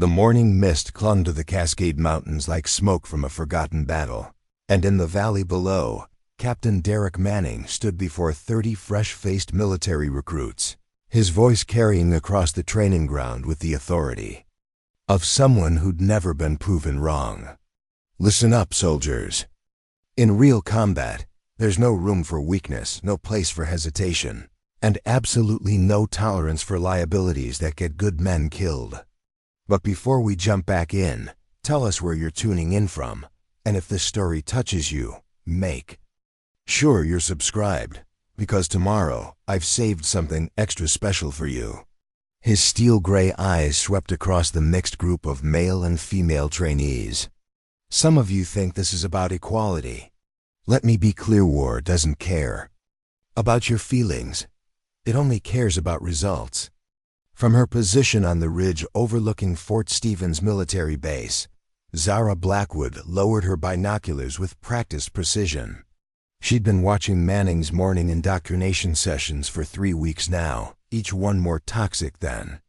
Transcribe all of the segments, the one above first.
The morning mist clung to the Cascade Mountains like smoke from a forgotten battle, and in the valley below, Captain Derek Manning stood before 30 fresh-faced military recruits, his voice carrying across the training ground with the authority of someone who'd never been proven wrong. Listen up, soldiers. In real combat, there's no room for weakness, no place for hesitation, and absolutely no tolerance for liabilities that get good men killed. But before we jump back in, tell us where you're tuning in from, and if this story touches you, make sure you're subscribed, because tomorrow I've saved something extra special for you. His steel-gray eyes swept across the mixed group of male and female trainees. Some of you think this is about equality. Let me be clear, war doesn't care about your feelings. It only cares about results. From her position on the ridge overlooking Fort Stevens military base, Zara Blackwood lowered her binoculars with practiced precision. She'd been watching Manning's morning indoctrination sessions for 3 weeks now, each one more toxic than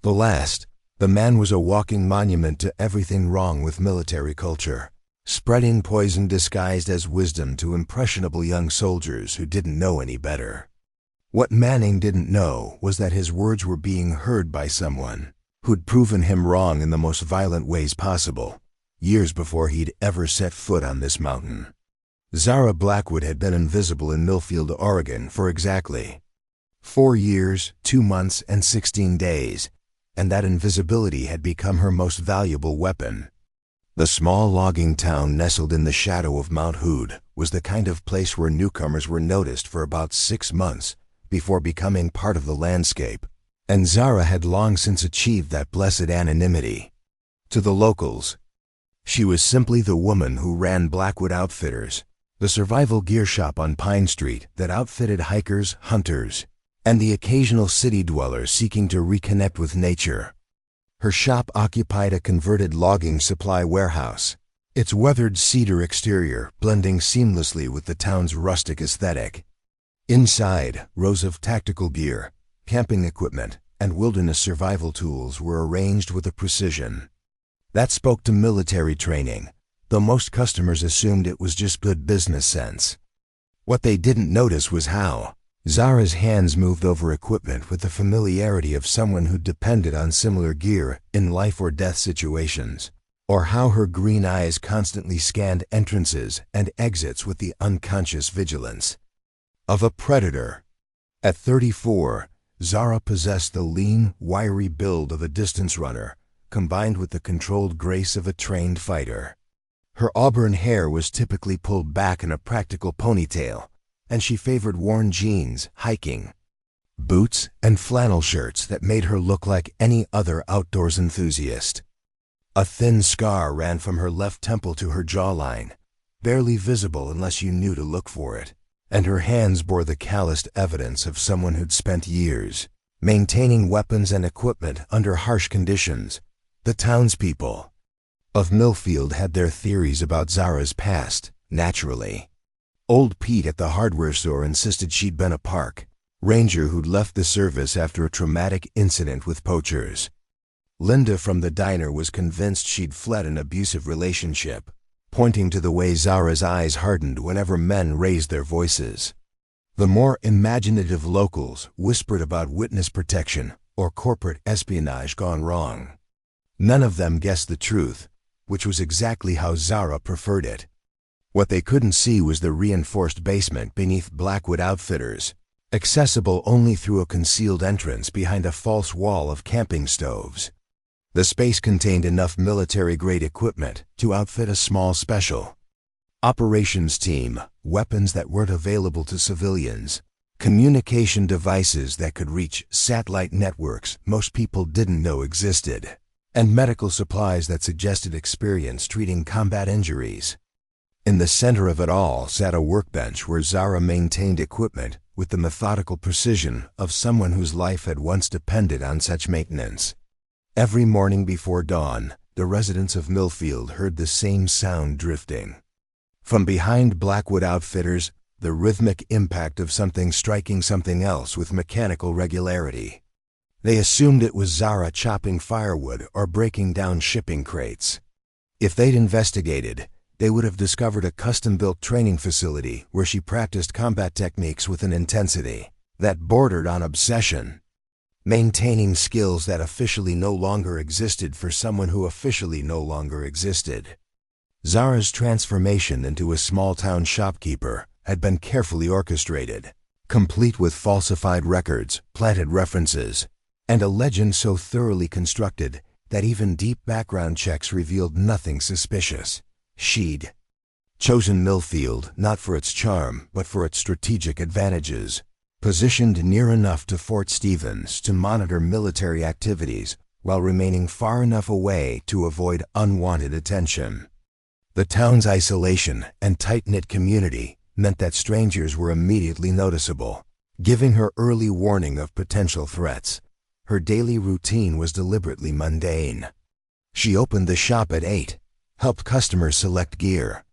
the last. The man was a walking monument to everything wrong with military culture, spreading poison disguised as wisdom to impressionable young soldiers who didn't know any better. What Manning didn't know was that his words were being heard by someone who'd proven him wrong in the most violent ways possible, years before he'd ever set foot on this mountain. Zara Blackwood had been invisible in Millfield, Oregon for exactly 4 years, 2 months, and 16 days, and that invisibility had become her most valuable weapon. The small logging town nestled in the shadow of Mount Hood was the kind of place where newcomers were noticed for about 6 months before becoming part of the landscape, and Zara had long since achieved that blessed anonymity. To the locals, she was simply the woman who ran Blackwood Outfitters, the survival gear shop on Pine Street that outfitted hikers, hunters, and the occasional city dweller seeking to reconnect with nature. Her shop occupied a converted logging supply warehouse, its weathered cedar exterior blending seamlessly with the town's rustic aesthetic. Inside, rows of tactical gear, camping equipment, and wilderness survival tools were arranged with a precision that spoke to military training, though most customers assumed it was just good business sense. What they didn't notice was how Zara's hands moved over equipment with the familiarity of someone who depended on similar gear in life or death situations, or how her green eyes constantly scanned entrances and exits with the unconscious vigilance of a predator. At 34, Zara possessed the lean, wiry build of a distance runner, combined with the controlled grace of a trained fighter. Her auburn hair was typically pulled back in a practical ponytail, and she favored worn jeans, hiking boots, and flannel shirts that made her look like any other outdoors enthusiast. A thin scar ran from her left temple to her jawline, barely visible unless you knew to look for it, and her hands bore the calloused evidence of someone who'd spent years maintaining weapons and equipment under harsh conditions. The townspeople of Millfield had their theories about Zara's past, naturally. Old Pete at the hardware store insisted she'd been a park ranger who'd left the service after a traumatic incident with poachers. Linda from the diner was convinced she'd fled an abusive relationship, pointing to the way Zara's eyes hardened whenever men raised their voices. The more imaginative locals whispered about witness protection or corporate espionage gone wrong. None of them guessed the truth, which was exactly how Zara preferred it. What they couldn't see was the reinforced basement beneath Blackwood Outfitters, accessible only through a concealed entrance behind a false wall of camping stoves. The space contained enough military-grade equipment to outfit a small special operations team, weapons that weren't available to civilians, communication devices that could reach satellite networks most people didn't know existed, and medical supplies that suggested experience treating combat injuries. In the center of it all sat a workbench where Zara maintained equipment with the methodical precision of someone whose life had once depended on such maintenance. Every morning before dawn, the residents of Millfield heard the same sound drifting from behind Blackwood Outfitters, the rhythmic impact of something striking something else with mechanical regularity. They assumed it was Zara chopping firewood or breaking down shipping crates. If they'd investigated, they would have discovered a custom-built training facility where she practiced combat techniques with an intensity that bordered on obsession, maintaining skills that officially no longer existed for someone who officially no longer existed. Zara's transformation into a small-town shopkeeper had been carefully orchestrated, complete with falsified records, planted references, and a legend so thoroughly constructed that even deep background checks revealed nothing suspicious. She'd chosen Millfield not for its charm, but for its strategic advantages, positioned near enough to Fort Stevens to monitor military activities while remaining far enough away to avoid unwanted attention. The town's isolation and tight-knit community meant that strangers were immediately noticeable, giving her early warning of potential threats. Her daily routine was deliberately mundane. She opened the shop at 8, helped customers select gear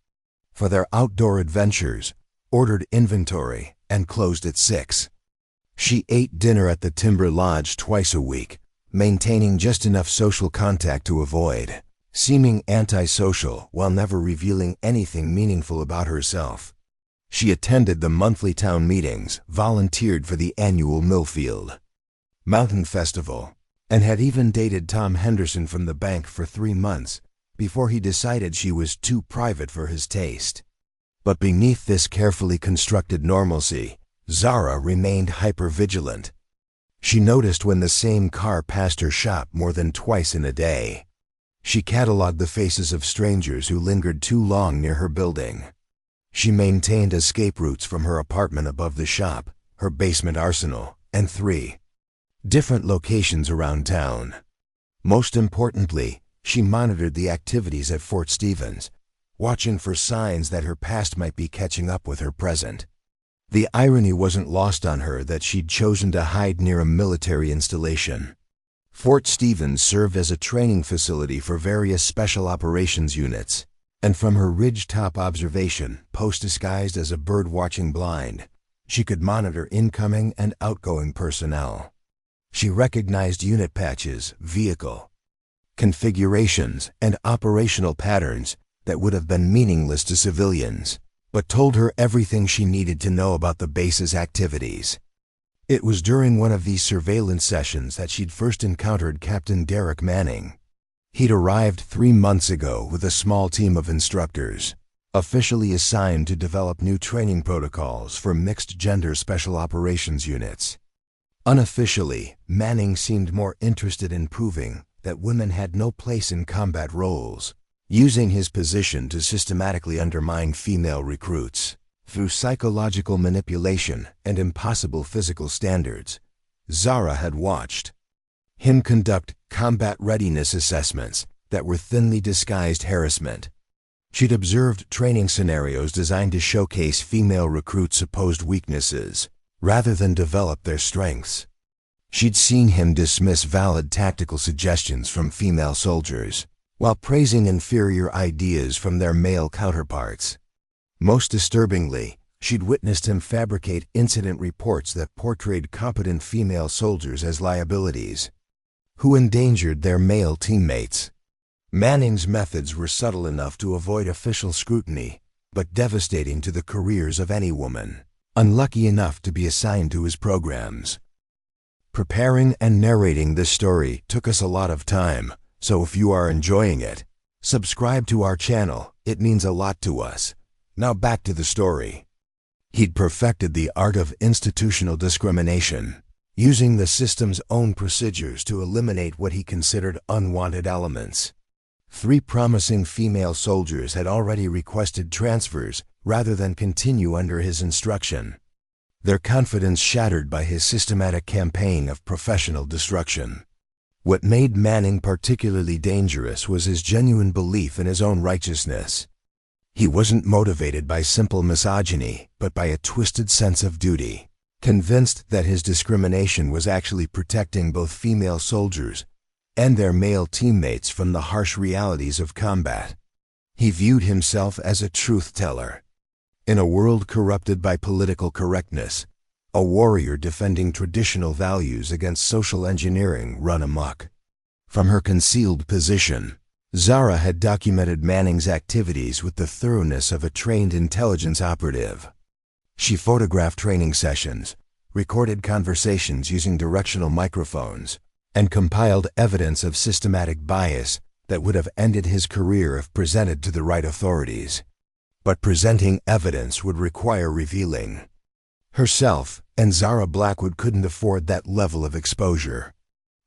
for their outdoor adventures, ordered inventory, and closed at 6. She ate dinner at the Timber Lodge twice a week, maintaining just enough social contact to avoid seeming antisocial while never revealing anything meaningful about herself. She attended the monthly town meetings, volunteered for the annual Millfield Mountain Festival, and had even dated Tom Henderson from the bank for 3 months before he decided she was too private for his taste. But beneath this carefully constructed normalcy, Zara remained hyper-vigilant. She noticed when the same car passed her shop more than twice in a day. She cataloged the faces of strangers who lingered too long near her building. She maintained escape routes from her apartment above the shop, her basement arsenal, and 3 different locations around town. Most importantly, she monitored the activities at Fort Stevens, watching for signs that her past might be catching up with her present. The irony wasn't lost on her that she'd chosen to hide near a military installation. Fort Stevens served as a training facility for various special operations units, and from her ridge-top observation post disguised as a bird-watching blind, she could monitor incoming and outgoing personnel. She recognized unit patches, vehicle configurations, and operational patterns that would have been meaningless to civilians, but told her everything she needed to know about the base's activities. It was during one of these surveillance sessions that she'd first encountered Captain Derek Manning. He'd arrived 3 months ago with a small team of instructors, officially assigned to develop new training protocols for mixed-gender special operations units. Unofficially, Manning seemed more interested in proving that women had no place in combat roles, using his position to systematically undermine female recruits. Through psychological manipulation and impossible physical standards, Zara had watched him conduct combat readiness assessments that were thinly disguised harassment. She'd observed training scenarios designed to showcase female recruits' supposed weaknesses, rather than develop their strengths. She'd seen him dismiss valid tactical suggestions from female soldiers, while praising inferior ideas from their male counterparts. Most disturbingly, she'd witnessed him fabricate incident reports that portrayed competent female soldiers as liabilities, who endangered their male teammates. Manning's methods were subtle enough to avoid official scrutiny, but devastating to the careers of any woman unlucky enough to be assigned to his programs. Preparing and narrating this story took us a lot of time, so if you are enjoying it, subscribe to our channel. It means a lot to us. Now back to the story. He'd perfected the art of institutional discrimination, using the system's own procedures to eliminate what he considered unwanted elements. 3 promising female soldiers had already requested transfers rather than continue under his instruction, their confidence shattered by his systematic campaign of professional destruction. What made Manning particularly dangerous was his genuine belief in his own righteousness. He wasn't motivated by simple misogyny, but by a twisted sense of duty, convinced that his discrimination was actually protecting both female soldiers and their male teammates from the harsh realities of combat. He viewed himself as a truth-teller. In a world corrupted by political correctness, a warrior defending traditional values against social engineering run amok. From her concealed position, Zara had documented Manning's activities with the thoroughness of a trained intelligence operative. She photographed training sessions, recorded conversations using directional microphones, and compiled evidence of systematic bias that would have ended his career if presented to the right authorities. But presenting evidence would require revealing herself, and Zara Blackwood couldn't afford that level of exposure.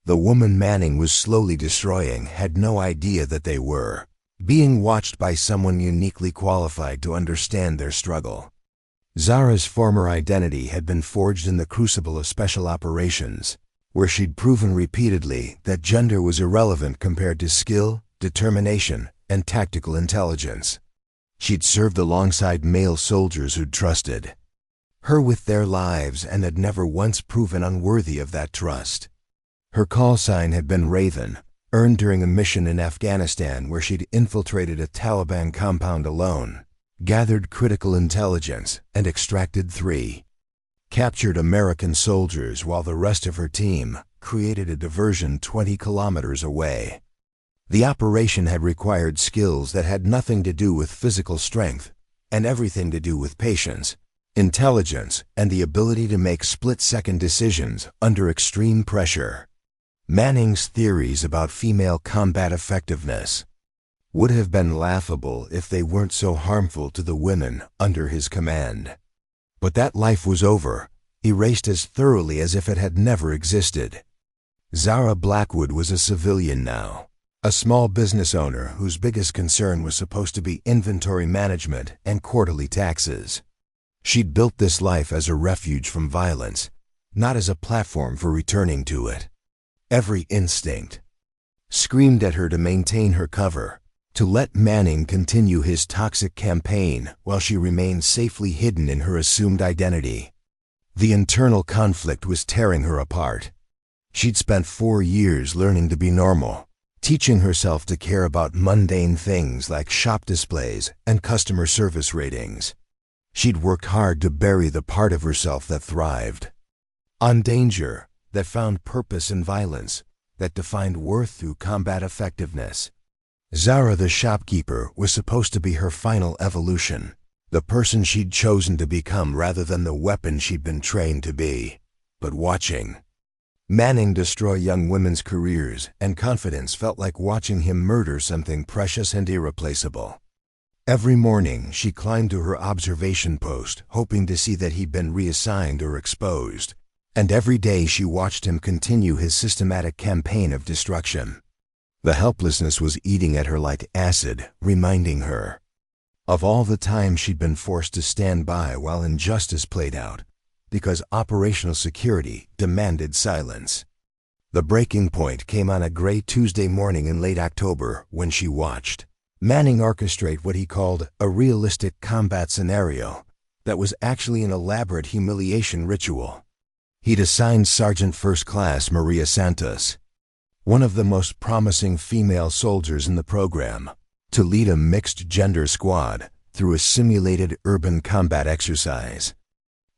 The woman Manning was slowly destroying had no idea that they were being watched by someone uniquely qualified to understand their struggle. Zara's former identity had been forged in the crucible of special operations, where she'd proven repeatedly that gender was irrelevant compared to skill, determination, and tactical intelligence. She'd served alongside male soldiers who'd trusted her with their lives and had never once proven unworthy of that trust. Her call sign had been Raven, earned during a mission in Afghanistan where she'd infiltrated a Taliban compound alone, gathered critical intelligence, and extracted 3 captured American soldiers while the rest of her team created a diversion 20 kilometers away. The operation had required skills that had nothing to do with physical strength and everything to do with patience, intelligence, and the ability to make split-second decisions under extreme pressure. Manning's theories about female combat effectiveness would have been laughable if they weren't so harmful to the women under his command. But that life was over, erased as thoroughly as if it had never existed. Zara Blackwood was a civilian now, a small business owner whose biggest concern was supposed to be inventory management and quarterly taxes. She'd built this life as a refuge from violence, not as a platform for returning to it. Every instinct screamed at her to maintain her cover, to let Manning continue his toxic campaign while she remained safely hidden in her assumed identity. The internal conflict was tearing her apart. She'd spent 4 years learning to be normal, teaching herself to care about mundane things like shop displays and customer service ratings. She'd worked hard to bury the part of herself that thrived on danger, that found purpose in violence, that defined worth through combat effectiveness. Zara the shopkeeper was supposed to be her final evolution, the person she'd chosen to become rather than the weapon she'd been trained to be. But watching Manning destroy young women's careers and confidence felt like watching him murder something precious and irreplaceable. Every morning she climbed to her observation post, hoping to see that he'd been reassigned or exposed, and every day she watched him continue his systematic campaign of destruction. The helplessness was eating at her like acid, reminding her of all the time she'd been forced to stand by while injustice played out, because operational security demanded silence. The breaking point came on a gray Tuesday morning in late October when she watched Manning orchestrate what he called a realistic combat scenario that was actually an elaborate humiliation ritual. He'd assigned Sergeant First Class Maria Santos, one of the most promising female soldiers in the program, to lead a mixed-gender squad through a simulated urban combat exercise.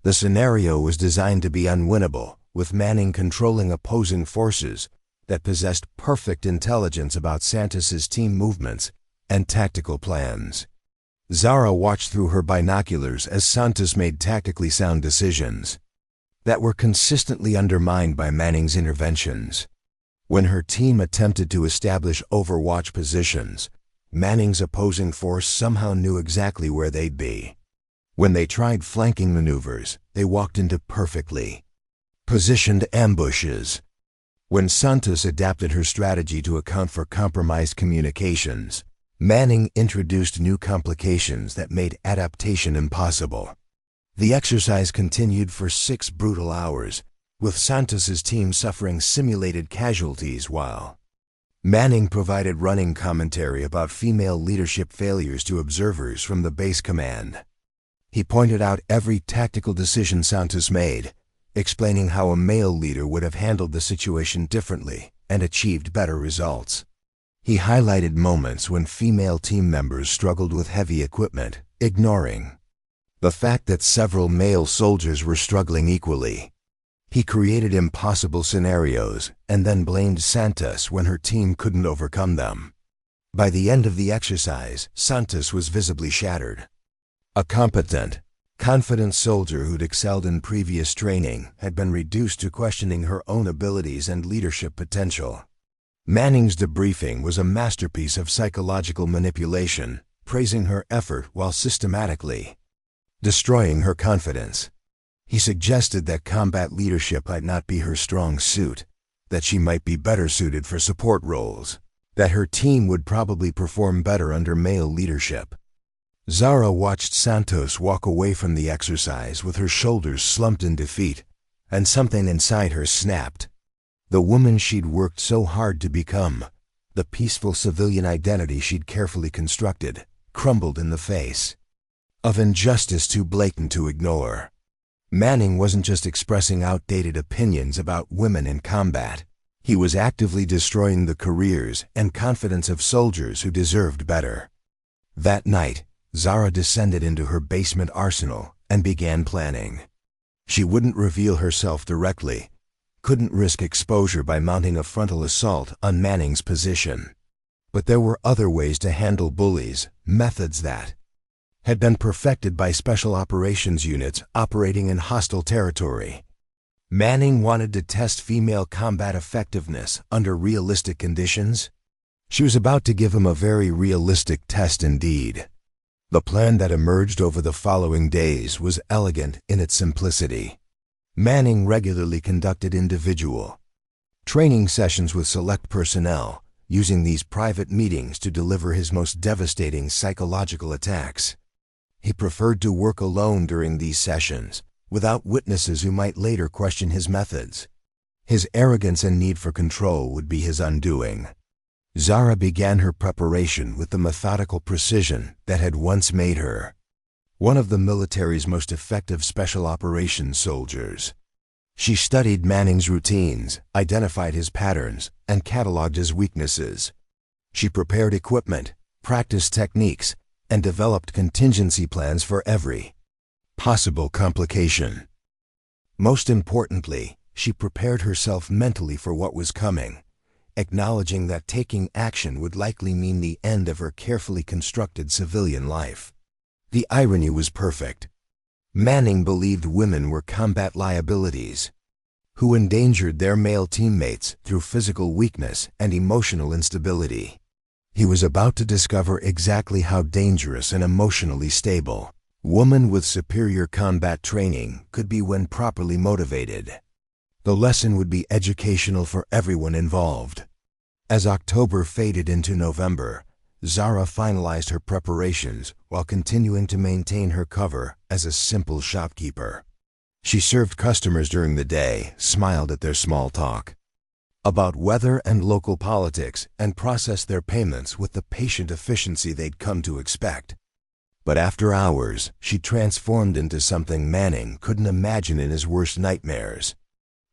The scenario was designed to be unwinnable, with Manning controlling opposing forces that possessed perfect intelligence about Santos's team movements and tactical plans. Zara watched through her binoculars as Santos made tactically sound decisions that were consistently undermined by Manning's interventions. When her team attempted to establish overwatch positions, Manning's opposing force somehow knew exactly where they'd be. When they tried flanking maneuvers, they walked into perfectly positioned ambushes. When Santos adapted her strategy to account for compromised communications, Manning introduced new complications that made adaptation impossible. The exercise continued for 6 brutal hours, with Santos's team suffering simulated casualties while Manning provided running commentary about female leadership failures to observers from the base command. He pointed out every tactical decision Santos made, explaining how a male leader would have handled the situation differently and achieved better results. He highlighted moments when female team members struggled with heavy equipment, ignoring The fact that several male soldiers were struggling equally. He created impossible scenarios and then blamed Santos when her team couldn't overcome them. By the end of the exercise, Santos was visibly shattered. A competent, confident soldier who'd excelled in previous training had been reduced to questioning her own abilities and leadership potential. Manning's debriefing was a masterpiece of psychological manipulation, praising her effort while systematically destroying her confidence. He suggested that combat leadership might not be her strong suit, that she might be better suited for support roles, that her team would probably perform better under male leadership. Zara watched Santos walk away from the exercise with her shoulders slumped in defeat, and something inside her snapped. The woman she'd worked so hard to become, the peaceful civilian identity she'd carefully constructed, crumbled in the face of injustice too blatant to ignore. Manning wasn't just expressing outdated opinions about women in combat. He was actively destroying the careers and confidence of soldiers who deserved better. That night, Zara descended into her basement arsenal and began planning. She wouldn't reveal herself directly, couldn't risk exposure by mounting a frontal assault on Manning's position. But there were other ways to handle bullies, methods that had been perfected by special operations units operating in hostile territory. Manning wanted to test female combat effectiveness under realistic conditions. She was about to give him a very realistic test indeed. The plan that emerged over the following days was elegant in its simplicity. Manning regularly conducted individual training sessions with select personnel, using these private meetings to deliver his most devastating psychological attacks. He preferred to work alone during these sessions, without witnesses who might later question his methods. His arrogance and need for control would be his undoing. Zara began her preparation with the methodical precision that had once made her one of the military's most effective special operations soldiers. She studied Manning's routines, identified his patterns, and cataloged his weaknesses. She prepared equipment, practiced techniques, and developed contingency plans for every possible complication. Most importantly, she prepared herself mentally for what was coming, acknowledging that taking action would likely mean the end of her carefully constructed civilian life. The irony was perfect. Manning believed women were combat liabilities, who endangered their male teammates through physical weakness and emotional instability. He was about to discover exactly how dangerous and emotionally stable woman with superior combat training could be when properly motivated. The lesson would be educational for everyone involved. As October faded into November, Zara finalized her preparations while continuing to maintain her cover as a simple shopkeeper. She served customers during the day, smiled at their small talk about weather and local politics, and processed their payments with the patient efficiency they'd come to expect. But after hours, she transformed into something Manning couldn't imagine in his worst nightmares.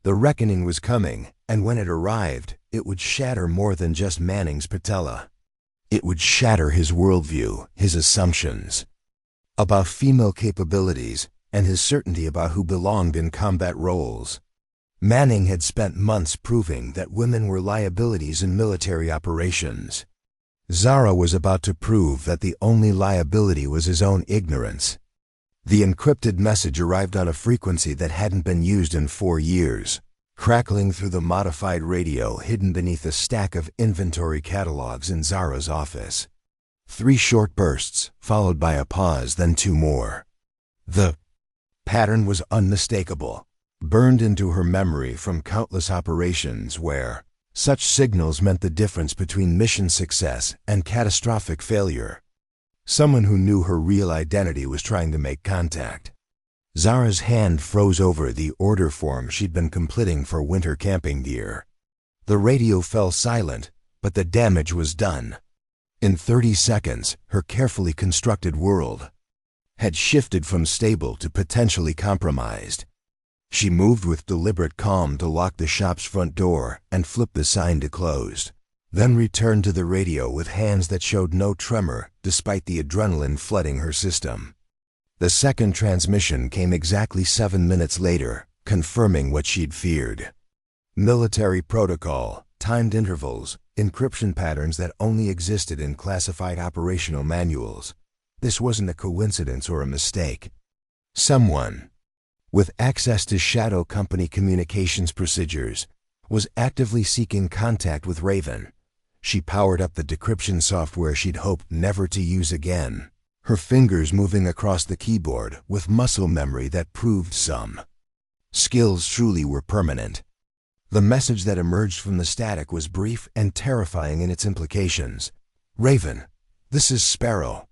The reckoning was coming, and when it arrived, it would shatter more than just Manning's patella. It would shatter his worldview, his assumptions about female capabilities, and his certainty about who belonged in combat roles. Manning had spent months proving that women were liabilities in military operations. Zara was about to prove that the only liability was his own ignorance. The encrypted message arrived on a frequency that hadn't been used in 4 years, crackling through the modified radio hidden beneath a stack of inventory catalogs in Zara's office. 3 short bursts, followed by a pause, then 2 more. The pattern was unmistakable, burned into her memory from countless operations where such signals meant the difference between mission success and catastrophic failure. Someone who knew her real identity was trying to make contact. Zara's hand froze over the order form she'd been completing for winter camping gear. The radio fell silent, but the damage was done. In 30 seconds, her carefully constructed world had shifted from stable to potentially compromised. She moved with deliberate calm to lock the shop's front door and flip the sign to closed, then returned to the radio with hands that showed no tremor despite the adrenaline flooding her system. The second transmission came exactly 7 minutes later, confirming what she'd feared. Military protocol, timed intervals, encryption patterns that only existed in classified operational manuals. This wasn't a coincidence or a mistake. Someone, with access to Shadow Company communications procedures, was actively seeking contact with Raven. She powered up the decryption software she'd hoped never to use again, her fingers moving across the keyboard with muscle memory that proved some skills truly were permanent. The message that emerged from the static was brief and terrifying in its implications. Raven, this is Sparrow.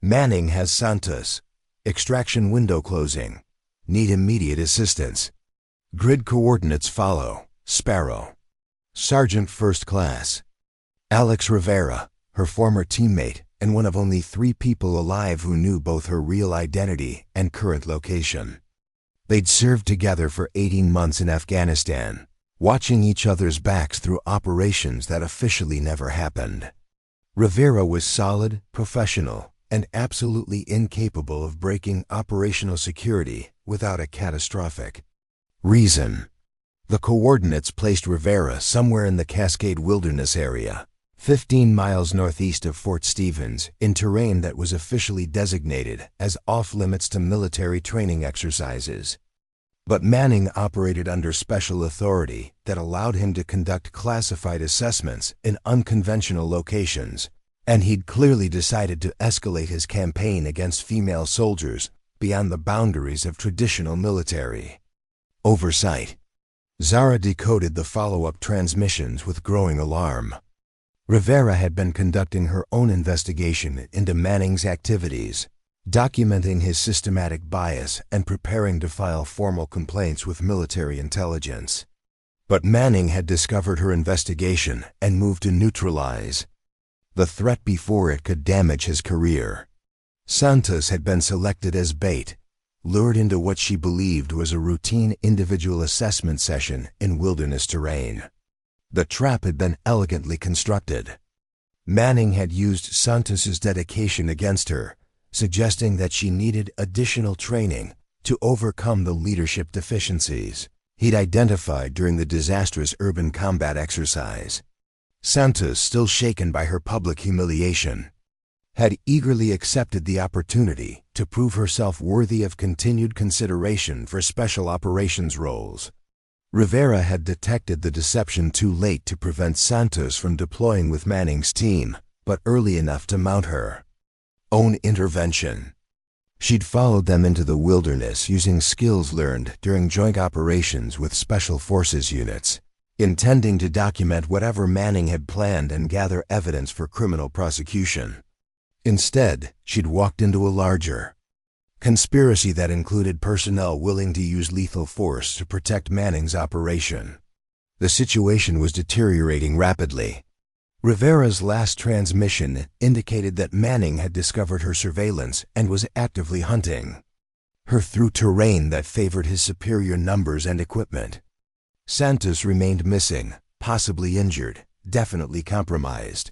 Manning has Santos. Extraction window closing. Need immediate assistance. Grid coordinates follow. Sparrow. Sergeant First Class. Alex Rivera, her former teammate, and one of only 3 people alive who knew both her real identity and current location. They'd served together for 18 months in Afghanistan, watching each other's backs through operations that officially never happened. Rivera was solid, professional, and absolutely incapable of breaking operational security without a catastrophic reason. The coordinates placed Rivera somewhere in the Cascade Wilderness area, 15 miles northeast of Fort Stevens, in terrain that was officially designated as off-limits to military training exercises. But Manning operated under special authority that allowed him to conduct classified assessments in unconventional locations, and he'd clearly decided to escalate his campaign against female soldiers beyond the boundaries of traditional military oversight. Zara decoded the follow-up transmissions with growing alarm. Rivera had been conducting her own investigation into Manning's activities, documenting his systematic bias and preparing to file formal complaints with military intelligence. But Manning had discovered her investigation and moved to neutralize the threat before it could damage his career. Santos had been selected as bait, lured into what she believed was a routine individual assessment session in wilderness terrain. The trap had been elegantly constructed. Manning had used Santos's dedication against her, suggesting that she needed additional training to overcome the leadership deficiencies he'd identified during the disastrous urban combat exercise. Santos, still shaken by her public humiliation, had eagerly accepted the opportunity to prove herself worthy of continued consideration for special operations roles. Rivera had detected the deception too late to prevent Santos from deploying with Manning's team, but early enough to mount her own intervention. She'd followed them into the wilderness using skills learned during joint operations with Special Forces units, intending to document whatever Manning had planned and gather evidence for criminal prosecution. Instead, she'd walked into a larger conspiracy that included personnel willing to use lethal force to protect Manning's operation. The situation was deteriorating rapidly. Rivera's last transmission indicated that Manning had discovered her surveillance and was actively hunting her through terrain that favored his superior numbers and equipment. Santos remained missing, possibly injured, definitely compromised.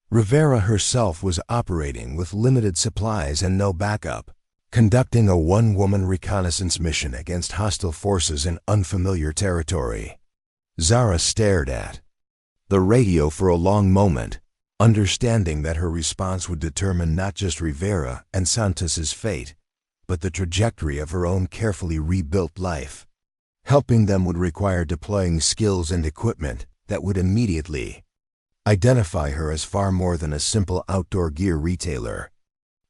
Rivera herself was operating with limited supplies and no backup, conducting a one-woman reconnaissance mission against hostile forces in unfamiliar territory. Zara stared at the radio for a long moment, understanding that her response would determine not just Rivera and Santos's fate, but the trajectory of her own carefully rebuilt life. Helping them would require deploying skills and equipment that would immediately identify her as far more than a simple outdoor gear retailer.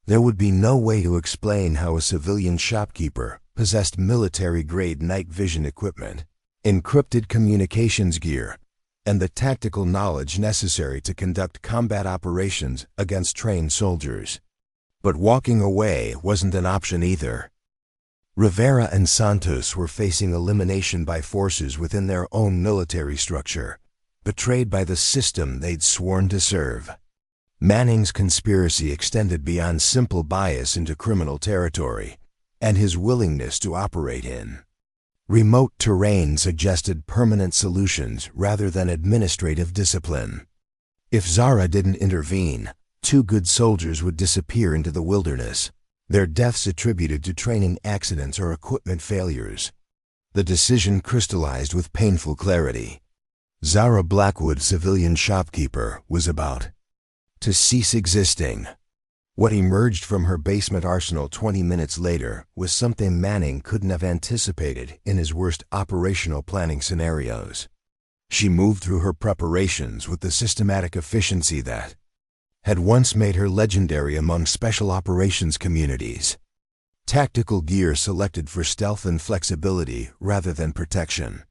There would be no way to explain how a civilian shopkeeper possessed military-grade night vision equipment, encrypted communications gear, and the tactical knowledge necessary to conduct combat operations against trained soldiers. But walking away wasn't an option either. Rivera and Santos were facing elimination by forces within their own military structure, betrayed by the system they'd sworn to serve. Manning's conspiracy extended beyond simple bias into criminal territory, and his willingness to operate in remote terrain suggested permanent solutions rather than administrative discipline. If Zara didn't intervene, 2 good soldiers would disappear into the wilderness, their deaths attributed to training accidents or equipment failures. The decision crystallized with painful clarity. Zara Blackwood, civilian shopkeeper, was about to cease existing. What emerged from her basement arsenal 20 minutes later was something Manning couldn't have anticipated in his worst operational planning scenarios. She moved through her preparations with the systematic efficiency that had once made her legendary among special operations communities. Tactical gear selected for stealth and flexibility rather than protection.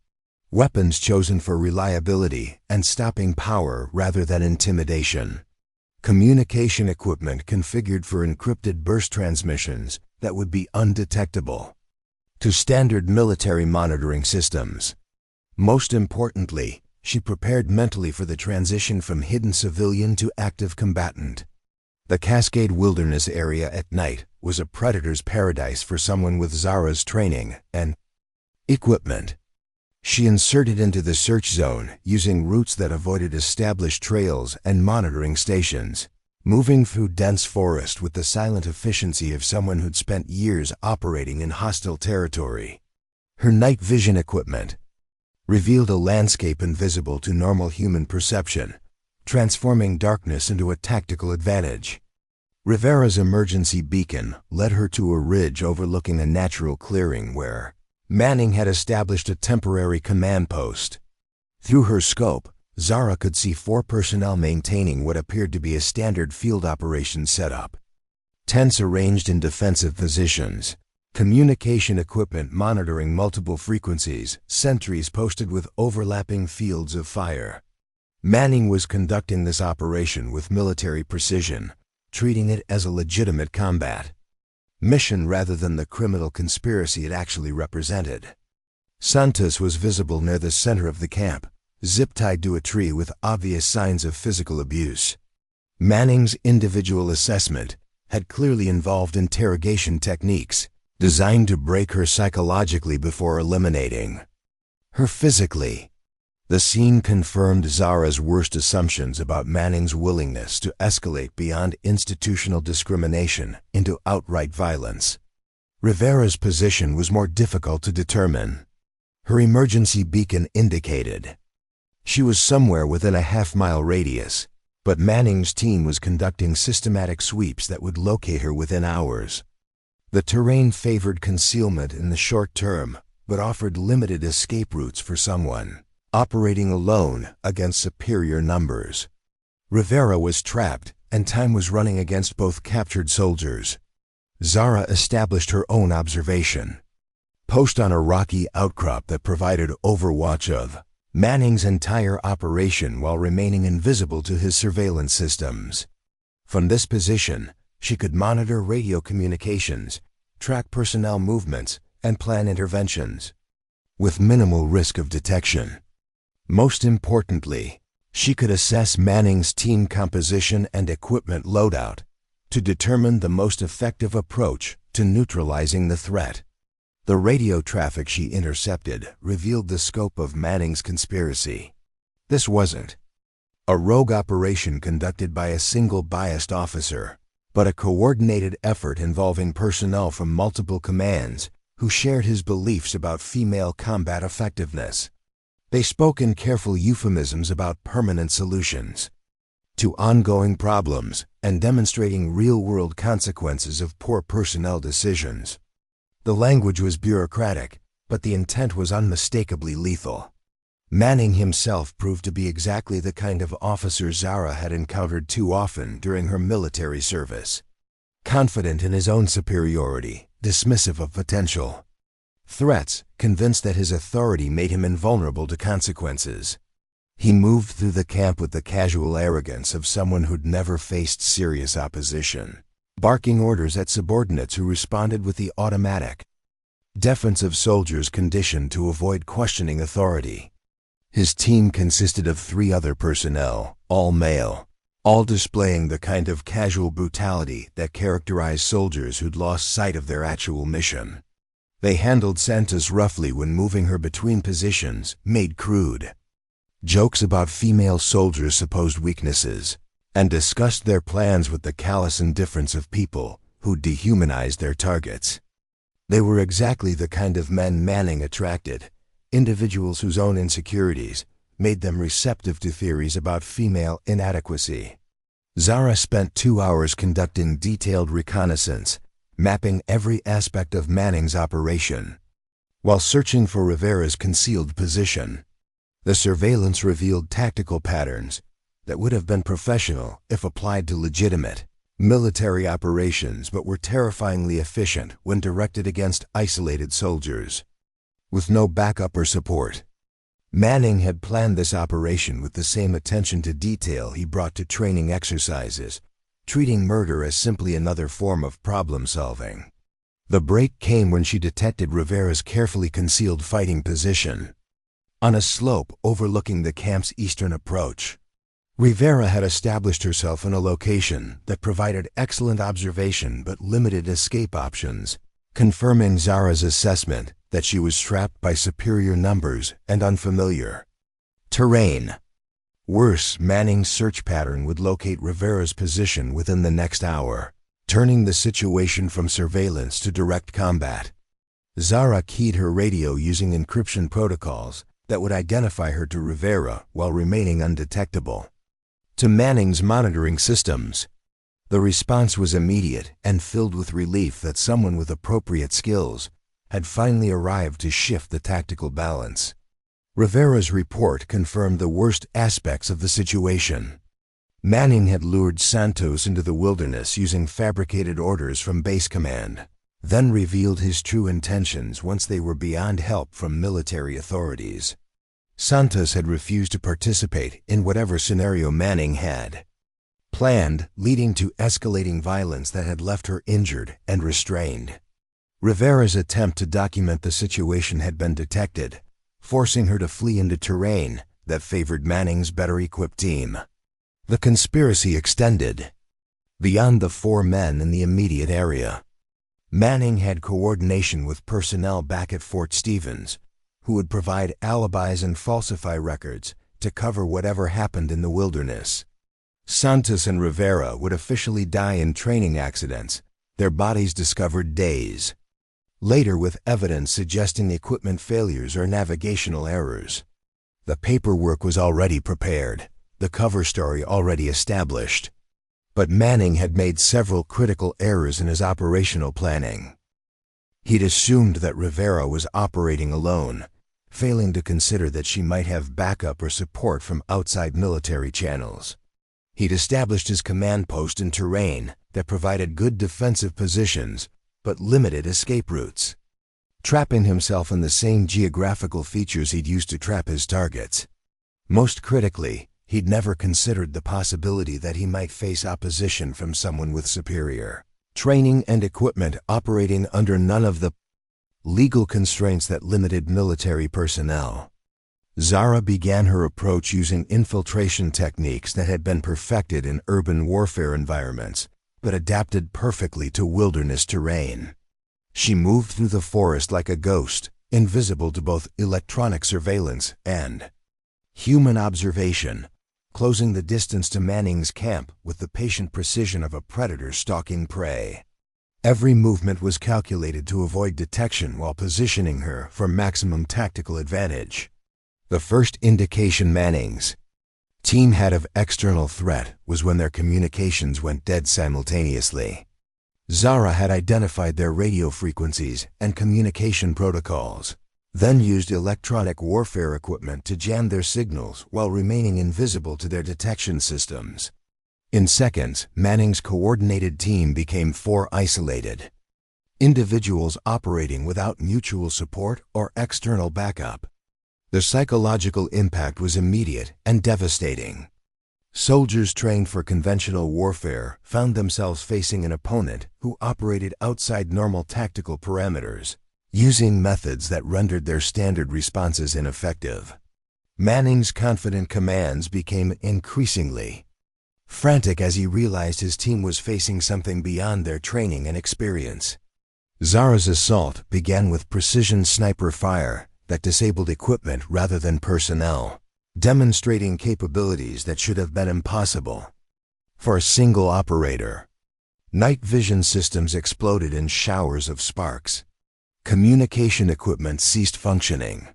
Weapons chosen for reliability and stopping power rather than intimidation. Communication equipment configured for encrypted burst transmissions that would be undetectable to standard military monitoring systems. Most importantly, she prepared mentally for the transition from hidden civilian to active combatant. The Cascade Wilderness area at night was a predator's paradise for someone with Zara's training and equipment. She inserted into the search zone using routes that avoided established trails and monitoring stations, moving through dense forest with the silent efficiency of someone who'd spent years operating in hostile territory. Her night vision equipment revealed a landscape invisible to normal human perception, transforming darkness into a tactical advantage. Rivera's emergency beacon led her to a ridge overlooking a natural clearing where Manning had established a temporary command post. Through her scope, Zara could see 4 personnel maintaining what appeared to be a standard field operations setup. Tents arranged in defensive positions, communication equipment monitoring multiple frequencies, sentries posted with overlapping fields of fire. Manning was conducting this operation with military precision, treating it as a legitimate combat mission rather than the criminal conspiracy it actually represented. Santos was visible near the center of the camp, zip-tied to a tree with obvious signs of physical abuse. Manning's individual assessment had clearly involved interrogation techniques designed to break her psychologically before eliminating her physically. The scene confirmed Zara's worst assumptions about Manning's willingness to escalate beyond institutional discrimination into outright violence. Rivera's position was more difficult to determine. Her emergency beacon indicated she was somewhere within a half-mile radius, but Manning's team was conducting systematic sweeps that would locate her within hours. The terrain favored concealment in the short term, but offered limited escape routes for someone operating alone against superior numbers. Rivera was trapped, and time was running against both captured soldiers. Zara established her own observation post on a rocky outcrop that provided overwatch of Manning's entire operation while remaining invisible to his surveillance systems. From this position, she could monitor radio communications, track personnel movements, and plan interventions with minimal risk of detection. Most importantly, she could assess Manning's team composition and equipment loadout to determine the most effective approach to neutralizing the threat. The radio traffic she intercepted revealed the scope of Manning's conspiracy. This wasn't a rogue operation conducted by a single biased officer, but a coordinated effort involving personnel from multiple commands who shared his beliefs about female combat effectiveness. They spoke in careful euphemisms about permanent solutions to ongoing problems and demonstrating real-world consequences of poor personnel decisions. The language was bureaucratic, but the intent was unmistakably lethal. Manning himself proved to be exactly the kind of officer Zara had encountered too often during her military service. Confident in his own superiority, dismissive of potential threats, convinced that his authority made him invulnerable to consequences. He moved through the camp with the casual arrogance of someone who'd never faced serious opposition, barking orders at subordinates who responded with the automatic deference of soldiers conditioned to avoid questioning authority. His team consisted of 3 other personnel, all male, all displaying the kind of casual brutality that characterized soldiers who'd lost sight of their actual mission. They handled Santos roughly when moving her between positions, made crude jokes about female soldiers' supposed weaknesses, and discussed their plans with the callous indifference of people who dehumanized their targets. They were exactly the kind of men Manning attracted, individuals whose own insecurities made them receptive to theories about female inadequacy. Zara spent 2 hours conducting detailed reconnaissance, mapping every aspect of Manning's operation. While searching for Rivera's concealed position, the surveillance revealed tactical patterns that would have been professional if applied to legitimate military operations, but were terrifyingly efficient when directed against isolated soldiers. With no backup or support, Manning had planned this operation with the same attention to detail he brought to training exercises, treating murder as simply another form of problem-solving. The break came when she detected Rivera's carefully concealed fighting position on a slope overlooking the camp's eastern approach. Rivera had established herself in a location that provided excellent observation but limited escape options, confirming Zara's assessment that she was trapped by superior numbers and unfamiliar terrain. Worse, Manning's search pattern would locate Rivera's position within the next hour, turning the situation from surveillance to direct combat. Zara keyed her radio using encryption protocols that would identify her to Rivera while remaining undetectable to Manning's monitoring systems. The response was immediate and filled with relief that someone with appropriate skills had finally arrived to shift the tactical balance. Rivera's report confirmed the worst aspects of the situation. Manning had lured Santos into the wilderness using fabricated orders from base command, then revealed his true intentions once they were beyond help from military authorities. Santos had refused to participate in whatever scenario Manning had planned, leading to escalating violence that had left her injured and restrained. Rivera's attempt to document the situation had been detected, forcing her to flee into terrain that favored Manning's better-equipped team. The conspiracy extended beyond the 4 men in the immediate area. Manning had coordination with personnel back at Fort Stevens, who would provide alibis and falsify records to cover whatever happened in the wilderness. Santos and Rivera would officially die in training accidents, their bodies discovered days later with evidence suggesting equipment failures or navigational errors. The paperwork was already prepared, the cover story already established. But Manning had made several critical errors in his operational planning. He'd assumed that Rivera was operating alone, failing to consider that she might have backup or support from outside military channels. He'd established his command post in terrain that provided good defensive positions but limited escape routes, trapping himself in the same geographical features he'd used to trap his targets. Most critically, he'd never considered the possibility that he might face opposition from someone with superior training and equipment operating under none of the legal constraints that limited military personnel. Zara began her approach using infiltration techniques that had been perfected in urban warfare environments, but adapted perfectly to wilderness terrain. She moved through the forest like a ghost, invisible to both electronic surveillance and human observation, closing the distance to Manning's camp with the patient precision of a predator stalking prey. Every movement was calculated to avoid detection while positioning her for maximum tactical advantage. The first indication Manning's team had of external threat was when their communications went dead simultaneously. Zara had identified their radio frequencies and communication protocols, then used electronic warfare equipment to jam their signals while remaining invisible to their detection systems. In seconds, Manning's coordinated team became 4 isolated individuals operating without mutual support or external backup. The psychological impact was immediate and devastating. Soldiers trained for conventional warfare found themselves facing an opponent who operated outside normal tactical parameters, using methods that rendered their standard responses ineffective. Manning's confident commands became increasingly frantic as he realized his team was facing something beyond their training and experience. Zara's assault began with precision sniper fire that disabled equipment rather than personnel, demonstrating capabilities that should have been impossible for a single operator. Night vision systems exploded in showers of sparks. Communication equipment ceased functioning.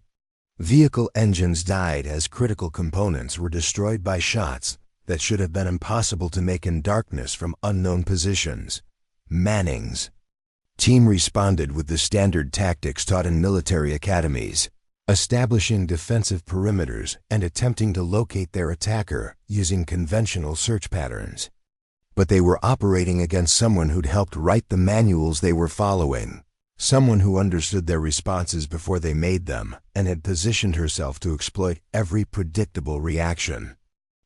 Vehicle engines died as critical components were destroyed by shots that should have been impossible to make in darkness from unknown positions. Manning's team responded with the standard tactics taught in military academies, establishing defensive perimeters and attempting to locate their attacker using conventional search patterns. But they were operating against someone who'd helped write the manuals they were following, someone who understood their responses before they made them and had positioned herself to exploit every predictable reaction.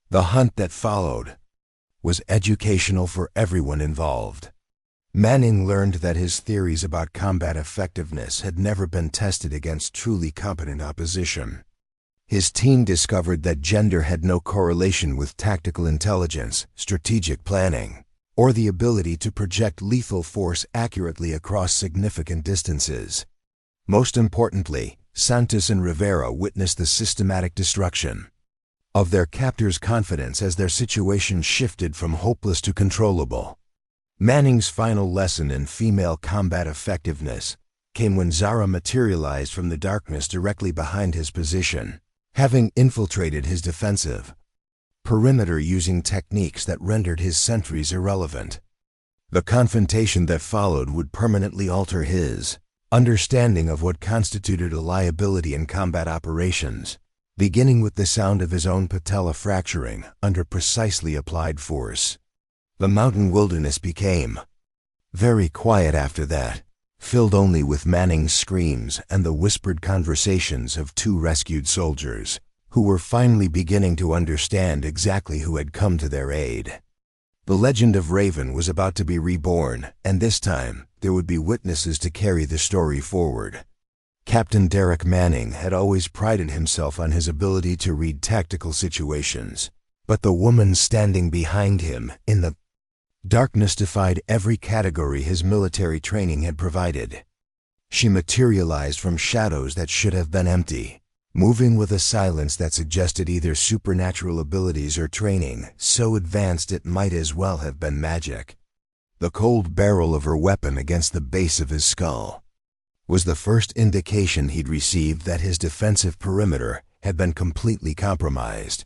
The hunt that followed was educational for everyone involved. Manning learned that his theories about combat effectiveness had never been tested against truly competent opposition. His team discovered that gender had no correlation with tactical intelligence, strategic planning, or the ability to project lethal force accurately across significant distances. Most importantly, Santos and Rivera witnessed the systematic destruction of their captors' confidence as their situation shifted from hopeless to controllable. Manning's final lesson in female combat effectiveness came when Zara materialized from the darkness directly behind his position, having infiltrated his defensive perimeter using techniques that rendered his sentries irrelevant. The confrontation that followed would permanently alter his understanding of what constituted a liability in combat operations, beginning with the sound of his own patella fracturing under precisely applied force. The mountain wilderness became very quiet after that, filled only with Manning's screams and the whispered conversations of two rescued soldiers, who were finally beginning to understand exactly who had come to their aid. The legend of Raven was about to be reborn, and this time there would be witnesses to carry the story forward. Captain Derek Manning had always prided himself on his ability to read tactical situations, but the woman standing behind him in the darkness defied every category his military training had provided. She materialized from shadows that should have been empty, moving with a silence that suggested either supernatural abilities or training so advanced it might as well have been magic. The cold barrel of her weapon against the base of his skull was the first indication he'd received that his defensive perimeter had been completely compromised.